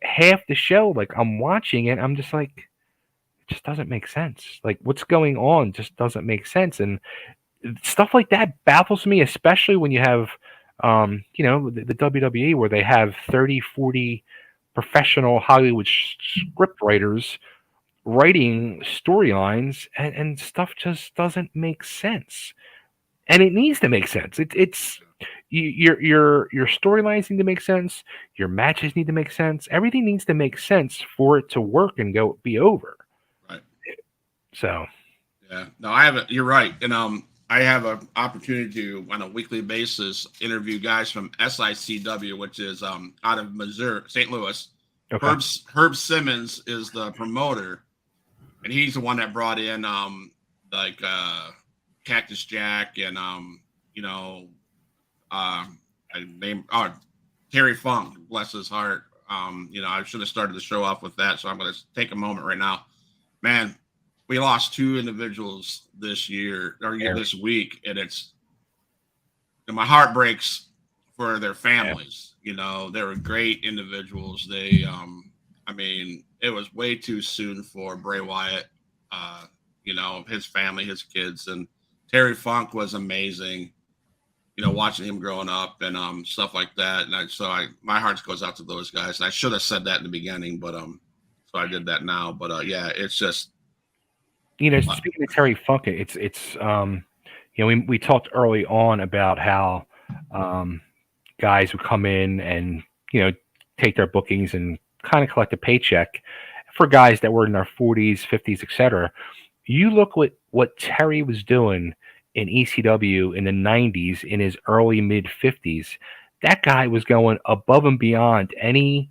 half the show. I'm watching it, I'm just like, it just doesn't make sense. What's going on just doesn't make sense, and stuff like that baffles me, especially when you have. The WWE, where they have 30, 40 professional Hollywood script writers writing storylines, and stuff just doesn't make sense. And it needs to make sense. It's your storylines need to make sense. Your matches need to make sense. Everything needs to make sense for it to work and be over. Right. So. Yeah. No, you're right. And I have an opportunity to, on a weekly basis, interview guys from SICW, which is out of Missouri, St. Louis. Okay. Herb Simmons is the promoter, and he's the one that brought in Cactus Jack and Terry Funk, bless his heart. I should have started the show off with that, so I'm going to take a moment right now, man. We lost 2 individuals this week, and my heart breaks for their families. Yeah. They were great individuals. They, it was way too soon for Bray Wyatt, his family, his kids, and Terry Funk was amazing. Watching him growing up and stuff like that. And my heart goes out to those guys. And I should have said that in the beginning, but so I did that now. But yeah, it's just. Speaking of Terry Funk, it's we talked early on about guys would come in and, take their bookings and kind of collect a paycheck for guys that were in their 40s, 50s, etc. You look what Terry was doing in ECW in the 90s, in his early mid 50s. That guy was going above and beyond anybody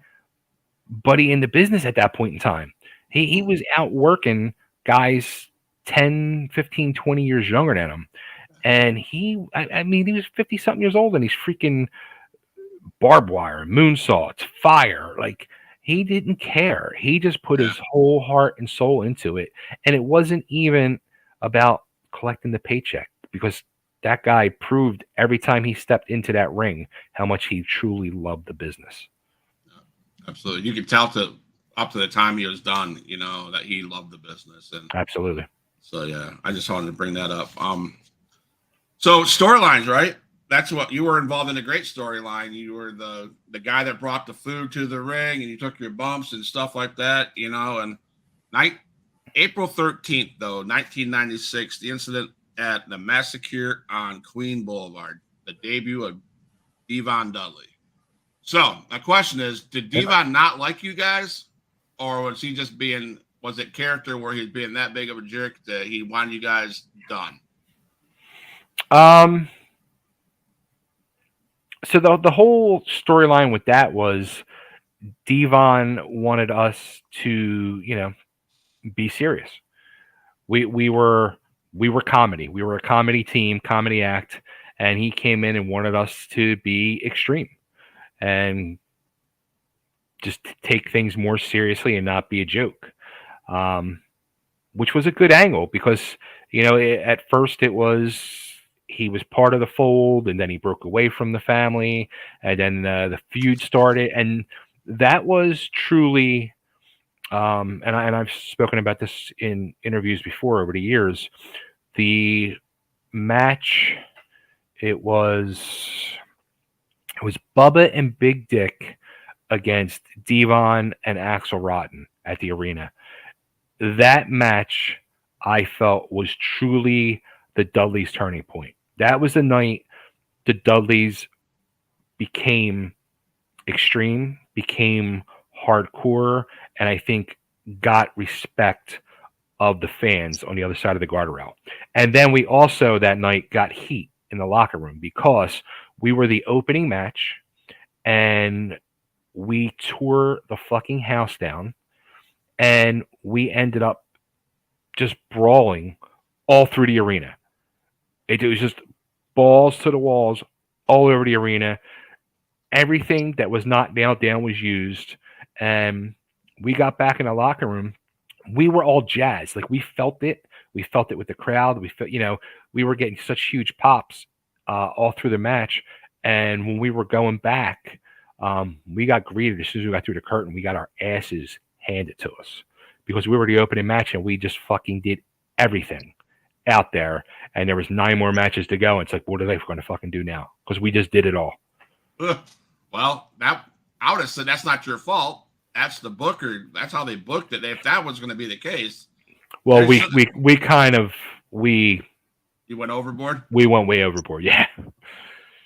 in the business at that point in time. He was out working guys 10, 15, 20 years younger than him. And he was 50 something years old and he's freaking barbed wire, moonsaults, fire. Like, he didn't care. He just put his whole heart and soul into it. And it wasn't even about collecting the paycheck, because that guy proved every time he stepped into that ring how much he truly loved the business. Absolutely. You could tell up to the time he was done, that he loved the business. And absolutely. So, yeah, I just wanted to bring that up. So storylines, right? That's what you were involved in. A great storyline. You were the guy that brought the food to the ring, and you took your bumps and stuff like that, and April 13th, though, 1996, the incident at the Massacre on Queen Boulevard, the debut of Devon Dudley. So my question is, did Devon not like you guys, or was he just was it character where he's being that big of a jerk that he wanted you guys done? So the whole storyline with that was Devon wanted us to, be serious. We were comedy. We were a comedy team, comedy act, and he came in and wanted us to be extreme and just take things more seriously and not be a joke. Which was a good angle because, at first it was he was part of the fold, and then he broke away from the family, and then the feud started, and that was truly, and I've spoken about this in interviews before over the years. The match, it was Bubba and Big Dick against Devon and Axel Rotten at the arena. That match, I felt, was truly the Dudleys' turning point. That was the night the Dudleys became extreme, became hardcore, and I think got respect of the fans on the other side of the guardrail. And then we also that night got heat in the locker room because we were the opening match and we tore the fucking house down, and we ended up just brawling all through the arena. It was just balls to the walls all over the arena. Everything that was not nailed down was used. And we got back in the locker room. We were all jazzed. Like, we felt it. We felt it with the crowd. We felt, we were getting such huge pops all through the match. And when we were going back, we got greeted as soon as we got through the curtain. We got our asses handed to us because we were the opening match and we just fucking did everything out there. And there was 9 more matches to go. And it's like, what are they going to fucking do now? Because we just did it all. Well, I would have said that's not your fault. That's the booker. That's how they booked it. If that was going to be the case. Well, we You went overboard? We went way overboard, yeah.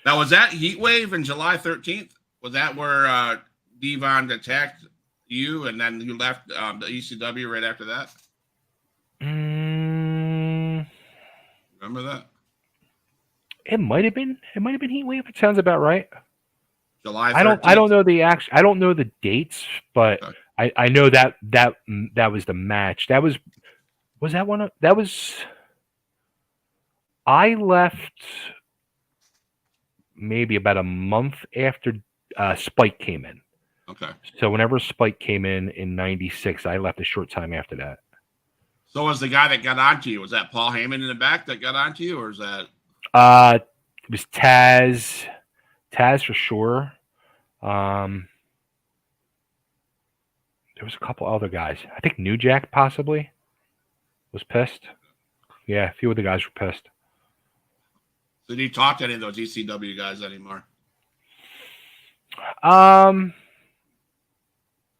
Now, was that Heat Wave in July 13th? Was that where Devon attacked you and then you left the ECW right after that? Remember that? It might have been Heat Wave. It sounds about right. July 13th. I don't know I don't know the dates, but okay. I know that was the match. That was that one. That was. I left maybe about a month after Spike came in. Okay. So whenever Spike came in '96, I left a short time after that. So was the guy that got onto you? Was that Paul Heyman in the back that got onto you, or is that? It was Taz. Taz for sure. There was a couple other guys. I think New Jack possibly was pissed. Yeah, a few of the guys were pissed. So do you talk to any of those ECW guys anymore?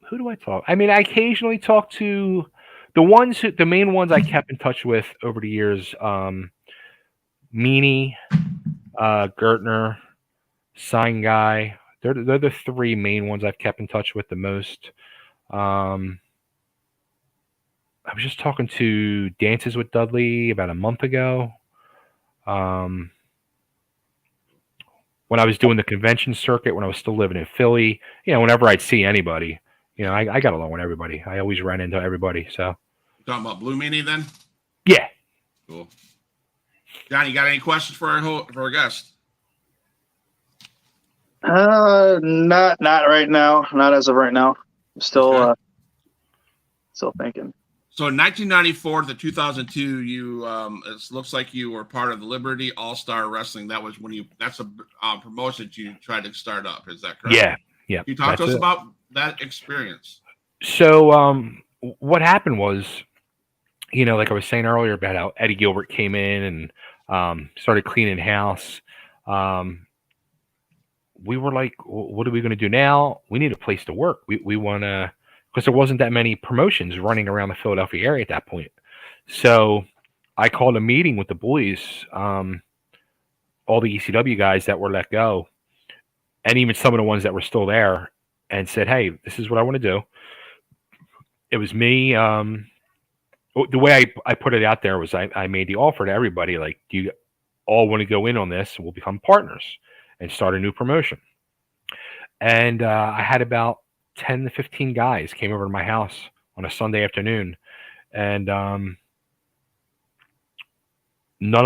Who do I talk? I mean, I occasionally talk to the main ones I kept in touch with over the years. Meanie, Gertner, Sign Guy. They're the three main ones I've kept in touch with the most. I was just talking to Dances with Dudley about a month ago. When I was doing the convention circuit, when I was still living in Philly, whenever I'd see anybody, I got along with everybody. I always ran into everybody. So, Talking about Blue Meanie then? yeah. Cool. John, you got any questions for our guest? Not right now. Not as of right now. Still thinking. So in 1994 to 2002, you it looks like you were part of the Liberty All-Star Wrestling. That was that's a promotion you tried to start up. Is that correct? Yeah. Can you talk to us about that experience? So what happened was, like I was saying earlier about how Eddie Gilbert came in and started cleaning house. We were like, what are we going to do now? We need a place to work. We want to, because there wasn't that many promotions running around the Philadelphia area at that point. So I called a meeting with the boys, all the ECW guys that were let go, and even some of the ones that were still there, and said, hey, this is what I want to do. It was me. The way I put it out there was I made the offer to everybody, like, do you all want to go in on this? We'll become partners and start a new promotion. And I had about 10 to 15 guys came over to my house on a Sunday afternoon, and none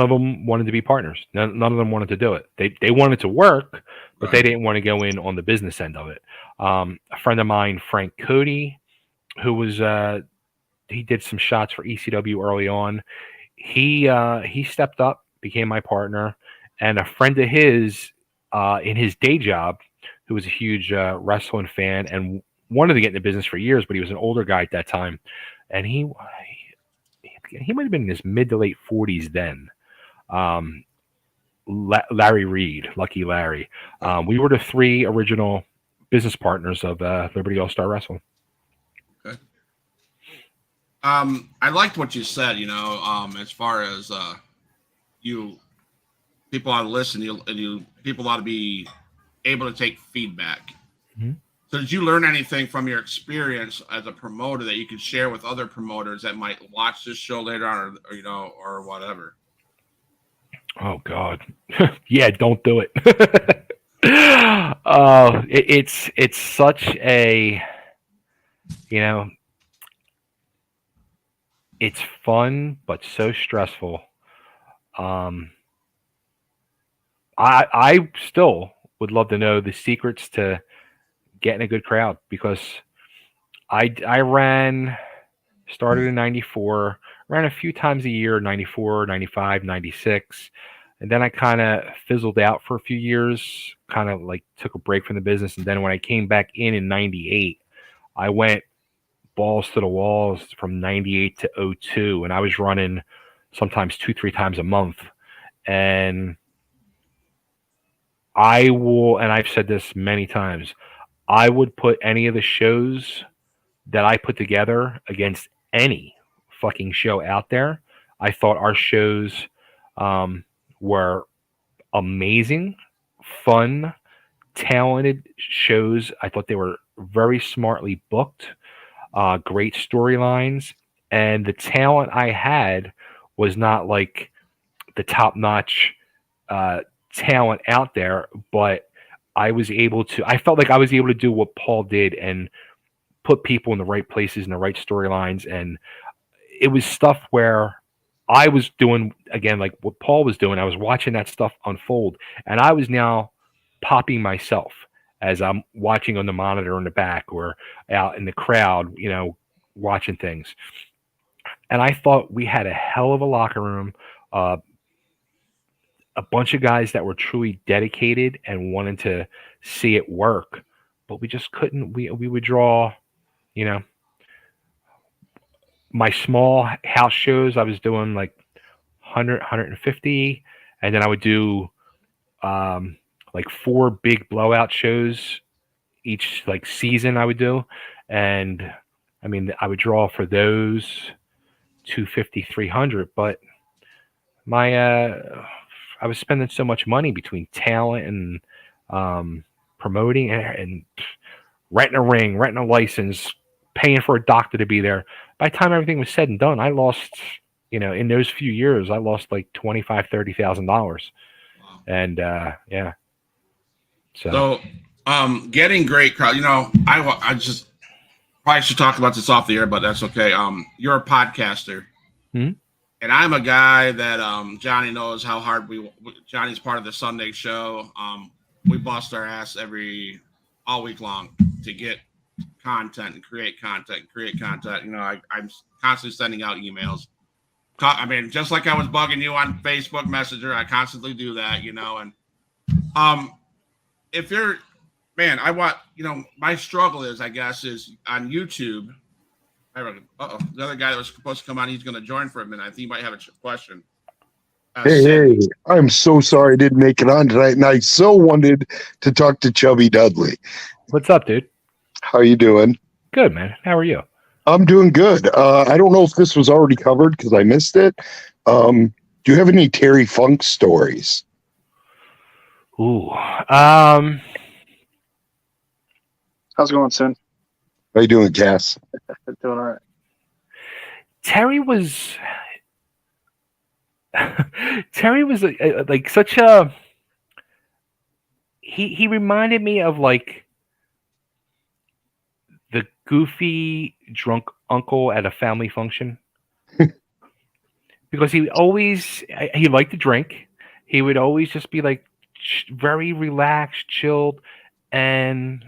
of them wanted to be partners. None of them wanted to do it. They wanted to work, but they didn't want to go in on the business end of it. A friend of mine, Frank Cody, who was he did some shots for ECW early on. He stepped up, became my partner, and a friend of his in his day job, who was a huge wrestling fan and wanted to get into business for years, but he was an older guy at that time, and he might have been in his mid to late 40s then. Larry Reed, Lucky Larry. We were the three original business partners of Liberty All-Star Wrestling. Okay. I liked what you said, as far as people ought to listen, people ought to be able to take feedback. Mm-hmm. So did you learn anything from your experience as a promoter that you could share with other promoters that might watch this show later on, or whatever? Oh God. Yeah, don't do it. It's such a, it's fun, but so stressful. I still would love to know the secrets to getting a good crowd, because I started in 94, ran a few times a year, 94, 95, 96. And then I kind of fizzled out for a few years, kind of like took a break from the business. And then when I came back in 98, I went balls to the walls from 98 to 02. And I was running sometimes 2-3 times a month. And I will, and I've said this many times, I would put any of the shows that I put together against any fucking show out there. I thought our shows were amazing, fun, talented shows. I thought they were very smartly booked, great storylines, and the talent I had was not like the top-notch talent out there, but I felt like I was able to do what Paul did and put people in the right places and the right storylines. And it was stuff where I was doing, again, like what Paul was doing. I was watching that stuff unfold, and I was now popping myself as I'm watching on the monitor in the back or out in the crowd, watching things. And I thought we had a hell of a locker room, a bunch of guys that were truly dedicated and wanted to see it work, but we just couldn't. We would draw, my small house shows. I was doing like 100, 150, and then I would do like 4 big blowout shows each like season I would do. And I mean, I would draw for those 250, 300, but I was spending so much money between talent and promoting and renting a ring, renting a license, paying for a doctor to be there. By the time everything was said and done, I lost, in those few years, I lost like $25,000-$30,000. Wow. And yeah. So, getting great crowd. I just probably should talk about this off the air, but that's okay. You're a podcaster, Mhm. and I'm a guy that Johnny knows how hard Johnny's part of the Sunday show. We bust our ass all week long to get content and create content. I'm constantly sending out emails. I mean, just like I was bugging you on Facebook Messenger, I constantly do that. And if you're, man, my struggle is on YouTube. The other guy that was supposed to come on, he's going to join for a minute. I think he might have a question. Hey, I'm so sorry I didn't make it on tonight, and I so wanted to talk to Chubby Dudley. What's up, dude? How you doing? Good, man. How are you? I'm doing good. I don't know if this was already covered because I missed it. Do you have any Terry Funk stories? Ooh. How's it going, Sin? How you doing, Cass? Doing all right. Terry was like such a he reminded me of like the goofy drunk uncle at a family function. Because he liked to drink. He would always just be like very relaxed, chilled, and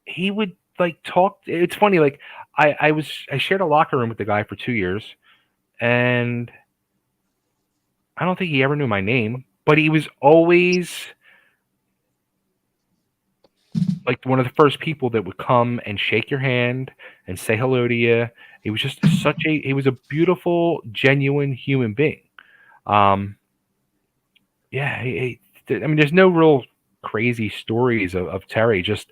he would like talk. It's funny, like I shared a locker room with the guy for 2 years, and I don't think he ever knew my name, but he was always like one of the first people that would come and shake your hand and say hello to you. He was just he was a beautiful, genuine human being. Yeah, I mean, there's no real crazy stories of Terry. Just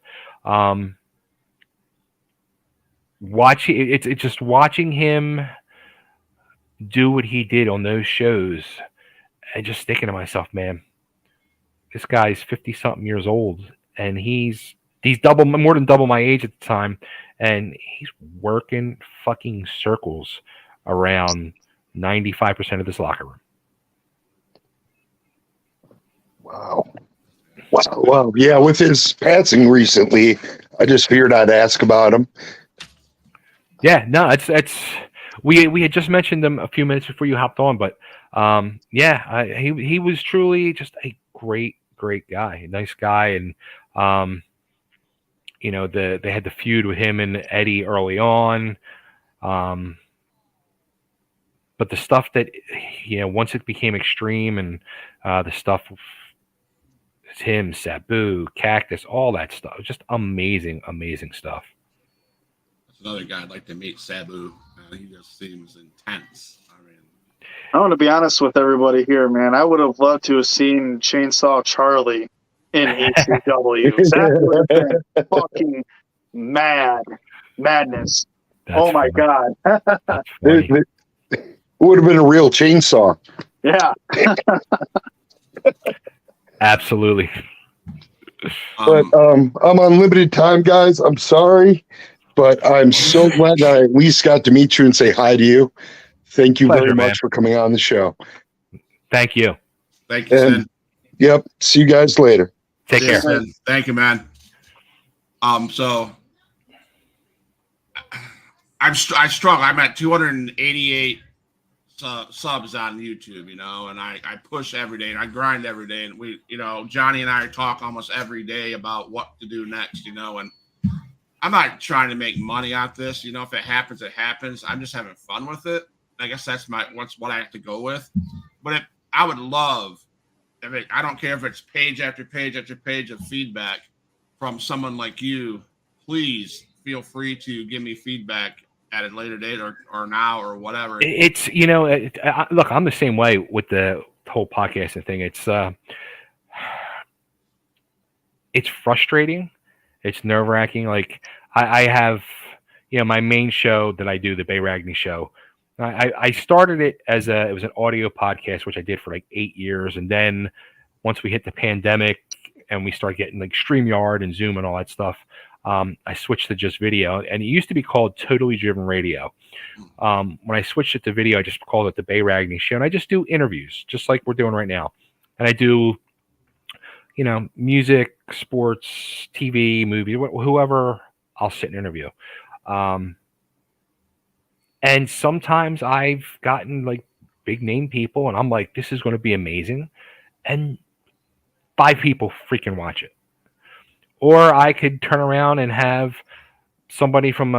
it's just watching him do what he did on those shows, and just thinking to myself, man, this guy's 50-something years old, and he's more than double my age at the time, and he's working fucking circles around 95% of this locker room. Wow. Yeah, with his passing recently, I just figured I'd ask about him. Yeah, no, it's we had just mentioned him a few minutes before you hopped on, but he was truly just a great guy, a nice guy, and they had the feud with him and Eddie early on, but the stuff that once it became extreme, and the stuff with him, Sabu, Cactus, all that stuff, just amazing stuff. Another guy I'd like to meet, Sabu. He just seems intense. I want to be honest with everybody here, man. I would have loved to have seen Chainsaw Charlie in ECW. That would have been fucking madness. That's my funny. God. That's funny. It would have been a real chainsaw. Yeah. Absolutely. But I'm on limited time, guys. I'm sorry, but I'm so glad that I at least got to meet you and say hi to you. Thank you Pleasure, very much man. for coming on the show. Thank you. Thank you, Sin. Yep. See you guys later. Take care. Sin. Thank you, man. So I struggle. I'm at 288 subs on YouTube, and I push every day and I grind every day, and we, Johnny and I talk almost every day about what to do next, and I'm not trying to make money out this, if it happens, it happens. I'm just having fun with it. I guess that's what I have to go with. But I would love, I don't care if it's page after page after page of feedback from someone like you. Please feel free to give me feedback at a later date or now or whatever. It's look, I'm the same way with the whole podcasting thing. It's frustrating. It's nerve-wracking. Like I have, my main show that I do, the Bay Ragney Show. I started it it was an audio podcast, which I did for like 8 years, and then once we hit the pandemic and we start getting like StreamYard and Zoom and all that stuff, I switched to just video, and it used to be called Totally Driven Radio. When I switched it to video, I just called it the Bay Ragney Show, and I just do interviews, just like we're doing right now. And I do, music, sports, TV, movie, whoever I'll sit and interview. And sometimes I've gotten like big name people, and I'm like, this is going to be amazing. And 5 people freaking watch it. Or I could turn around and have somebody from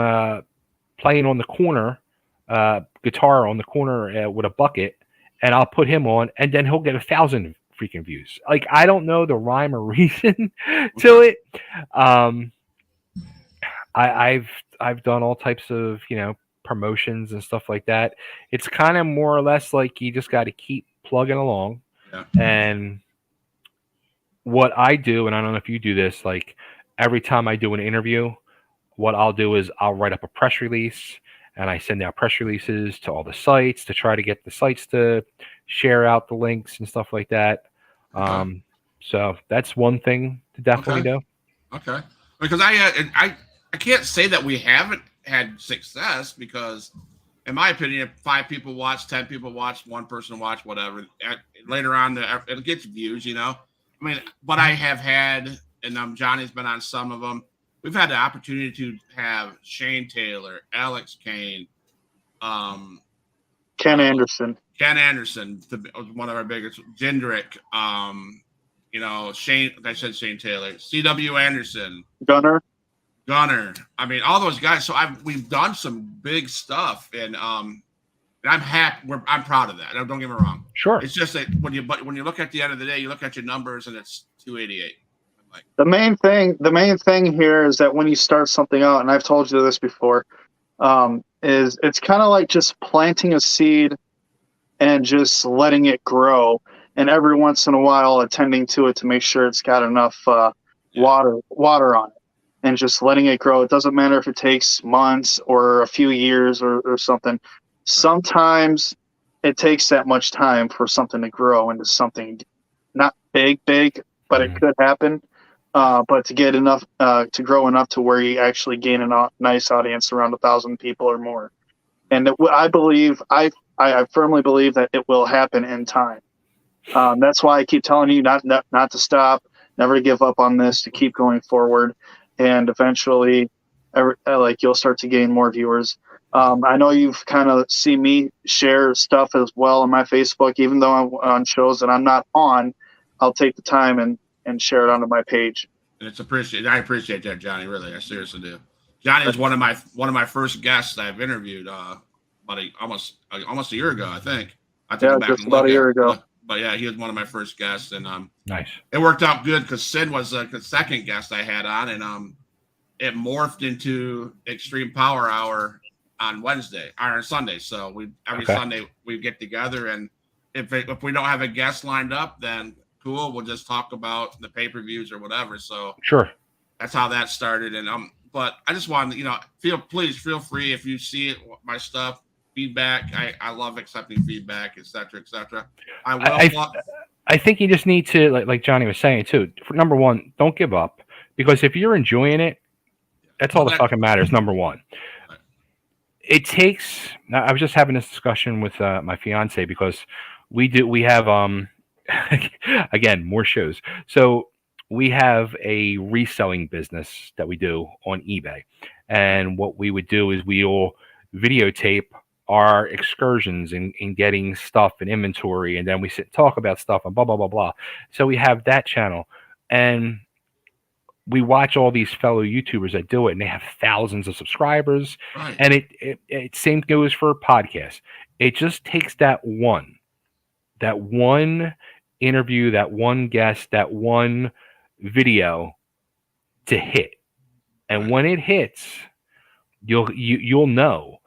playing on the corner, guitar on the corner with a bucket, and I'll put him on, and then he'll get 1,000 freaking views. Like, I don't know the rhyme or reason to it. I've done all types of promotions and stuff like that. It's kind of more or less like you just got to keep plugging along. Yeah. And what I do, and I don't know if you do this, like every time I do an interview, what I'll do is I'll write up a press release, and I send out press releases to all the sites to try to get the sites to share out the links and stuff like that. So that's one thing to definitely do. Okay. Because I can't say that we haven't had success, because in my opinion, if 5 people watch, 10 people watch, 1 person watch, whatever, later on it gets views, I mean, but I have had, and Johnny's been on some of them. We've had the opportunity to have Shane Taylor, Alex Kane, Ken Anderson, one of our biggest, Jindrak, Shane. I said Shane Taylor, C.W. Anderson, Gunner. I mean, all those guys. So we've done some big stuff, and I'm happy. I'm proud of that. Don't get me wrong. Sure. It's just that when you look at the end of the day, you look at your numbers, and it's 288. Like, the main thing here is that when you start something out, and I've told you this before, is it's kind of like just planting a seed and just letting it grow, and every once in a while attending to it to make sure it's got enough water on it, and just letting it grow. It doesn't matter if it takes months or a few years or something. Sometimes it takes that much time for something to grow into something not big, but it could happen. But to get enough, to grow enough to where you actually gain a nice audience around 1,000 people or more. And I firmly believe that it will happen in time. That's why I keep telling you not to stop, never to give up on this, to keep going forward. And eventually, you'll start to gain more viewers. I know you've kind of seen me share stuff as well on my Facebook, even though I'm on shows that I'm not on. I'll take the time and share it onto my page. And it's appreciated. I appreciate that, Johnny. Really, I seriously do. Johnny was one of my first guests I've interviewed almost a year ago, I think. Just about a year ago. But yeah, he was one of my first guests, and nice. It worked out good because Sid was the second guest I had on, and it morphed into Extreme Power Hour on Sunday. So every Sunday we get together, and if we don't have a guest lined up, then cool, we'll just talk about the pay-per-views or whatever. So sure, that's how that started. And but I just wanted please feel free if you see it, my stuff. Feedback. I love accepting feedback, etc. I think you just need to, like Johnny was saying too. For number one, don't give up, because if you're enjoying it, that's all that fucking matters. Number one, it takes. I was just having this discussion with my fiance, because we have again more shows. So we have a reselling business that we do on eBay, and what we would do is we'll videotape our excursions in getting stuff and inventory, and then we sit and talk about stuff and blah blah blah blah. So we have that channel, and we watch all these fellow YouTubers that do it, and they have thousands of subscribers. Right. And it same goes for podcasts. It just takes that one interview, that one guest, that one video to hit, and when it hits, you'll know.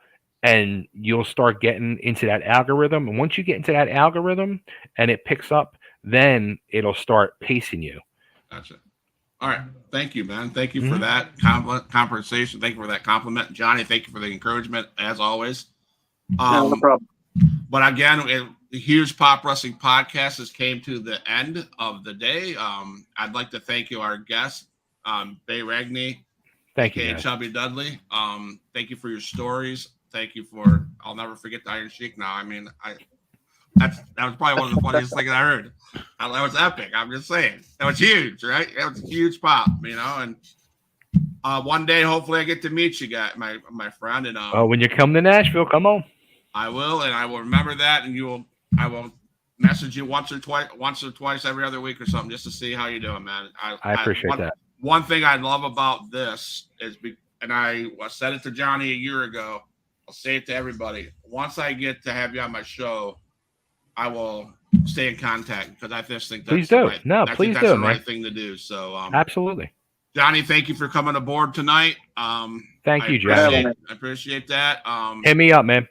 And you'll start getting into that algorithm. And once you get into that algorithm and it picks up, then it'll start pacing you. Gotcha. All right. Thank you, man. Thank you for that conversation. Thank you for that compliment. Johnny, thank you for the encouragement, as always. No problem. But again, the Huge Pop Wrestling Podcast has came to the end of the day. I'd like to thank you, our guest, Bay Ragney. Thank you, Chubby Dudley. Thank you for your stories. Thank you for. I'll never forget the Iron Sheik. Now, I mean, that was probably one of the funniest things I heard. That was epic. I'm just saying, that was huge, right? That was a huge pop, And one day, hopefully, I get to meet you, guys, my friend. And when you come to Nashville, come on. I will, and I will remember that, and I will message you once or twice every other week or something, just to see how you're doing, man. I appreciate that. One thing I love about this is, and I said it to Johnny a year ago, I'll say it to everybody. Once I get to have you on my show, I will stay in contact, because I just think that's the right thing to do. So absolutely. Johnny, thank you for coming aboard tonight. Thank you, Johnny. I appreciate that. Hit me up, man.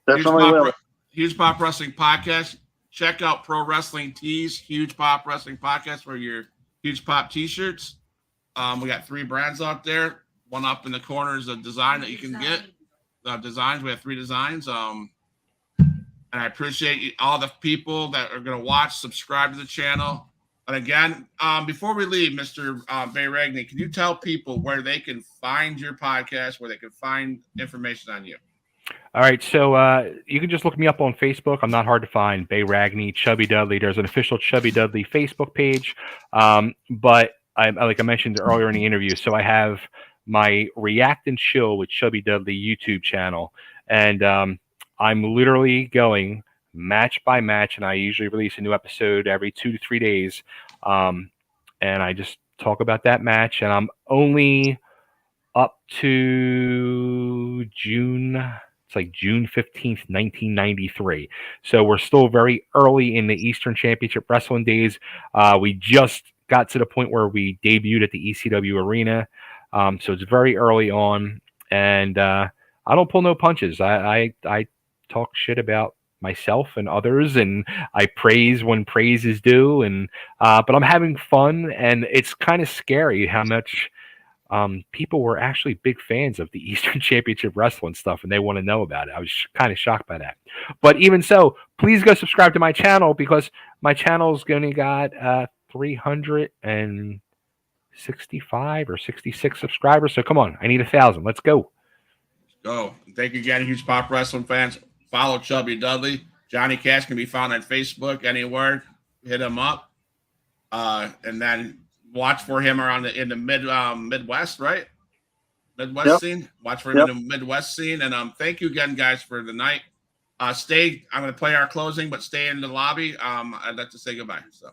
Definitely will. Huge Pop Wrestling Podcast. Check out Pro Wrestling Tees, Huge Pop Wrestling Podcast, for your Huge Pop t-shirts. We got 3 brands out there. One up in the corner is a design that you can get. Designs. We have 3 designs. And I appreciate all the people that are going to watch, subscribe to the channel. And again, before we leave, Mr. Bay Ragney, can you tell people where they can find your podcast, where they can find information on you? All right, so you can just look me up on Facebook. I'm not hard to find. Bay Ragney, Chubby Dudley. There's an official Chubby Dudley Facebook page. But like I mentioned earlier in the interview, so I have my React and Chill with Chubby Dudley YouTube channel, and I'm literally going match by match, and I usually release a new episode every 2 to 3 days, and I just talk about that match, and I'm only up to June 15th, 1993. So we're still very early in the Eastern Championship Wrestling days. We just got to the point where we debuted at the ECW arena. So it's very early on, and I don't pull no punches. I talk shit about myself and others, and I praise when praise is due, and but I'm having fun, and it's kind of scary how much people were actually big fans of the Eastern Championship Wrestling stuff, and they want to know about it. I was kind of shocked by that. But even so, please go subscribe to my channel, because my channel's only got 365 or 66 subscribers. So come on, I need 1,000. Let's go. Go. Thank you again, Huge Pop Wrestling fans. Follow Chubby Dudley. Johnny Cash can be found on Facebook, anywhere. Hit him up. And then watch for him around in the Midwest, right? Midwest scene. Watch for him in the Midwest scene. And thank you again, guys, for the night. I'm going to play our closing, but stay in the lobby. I'd like to say goodbye. So.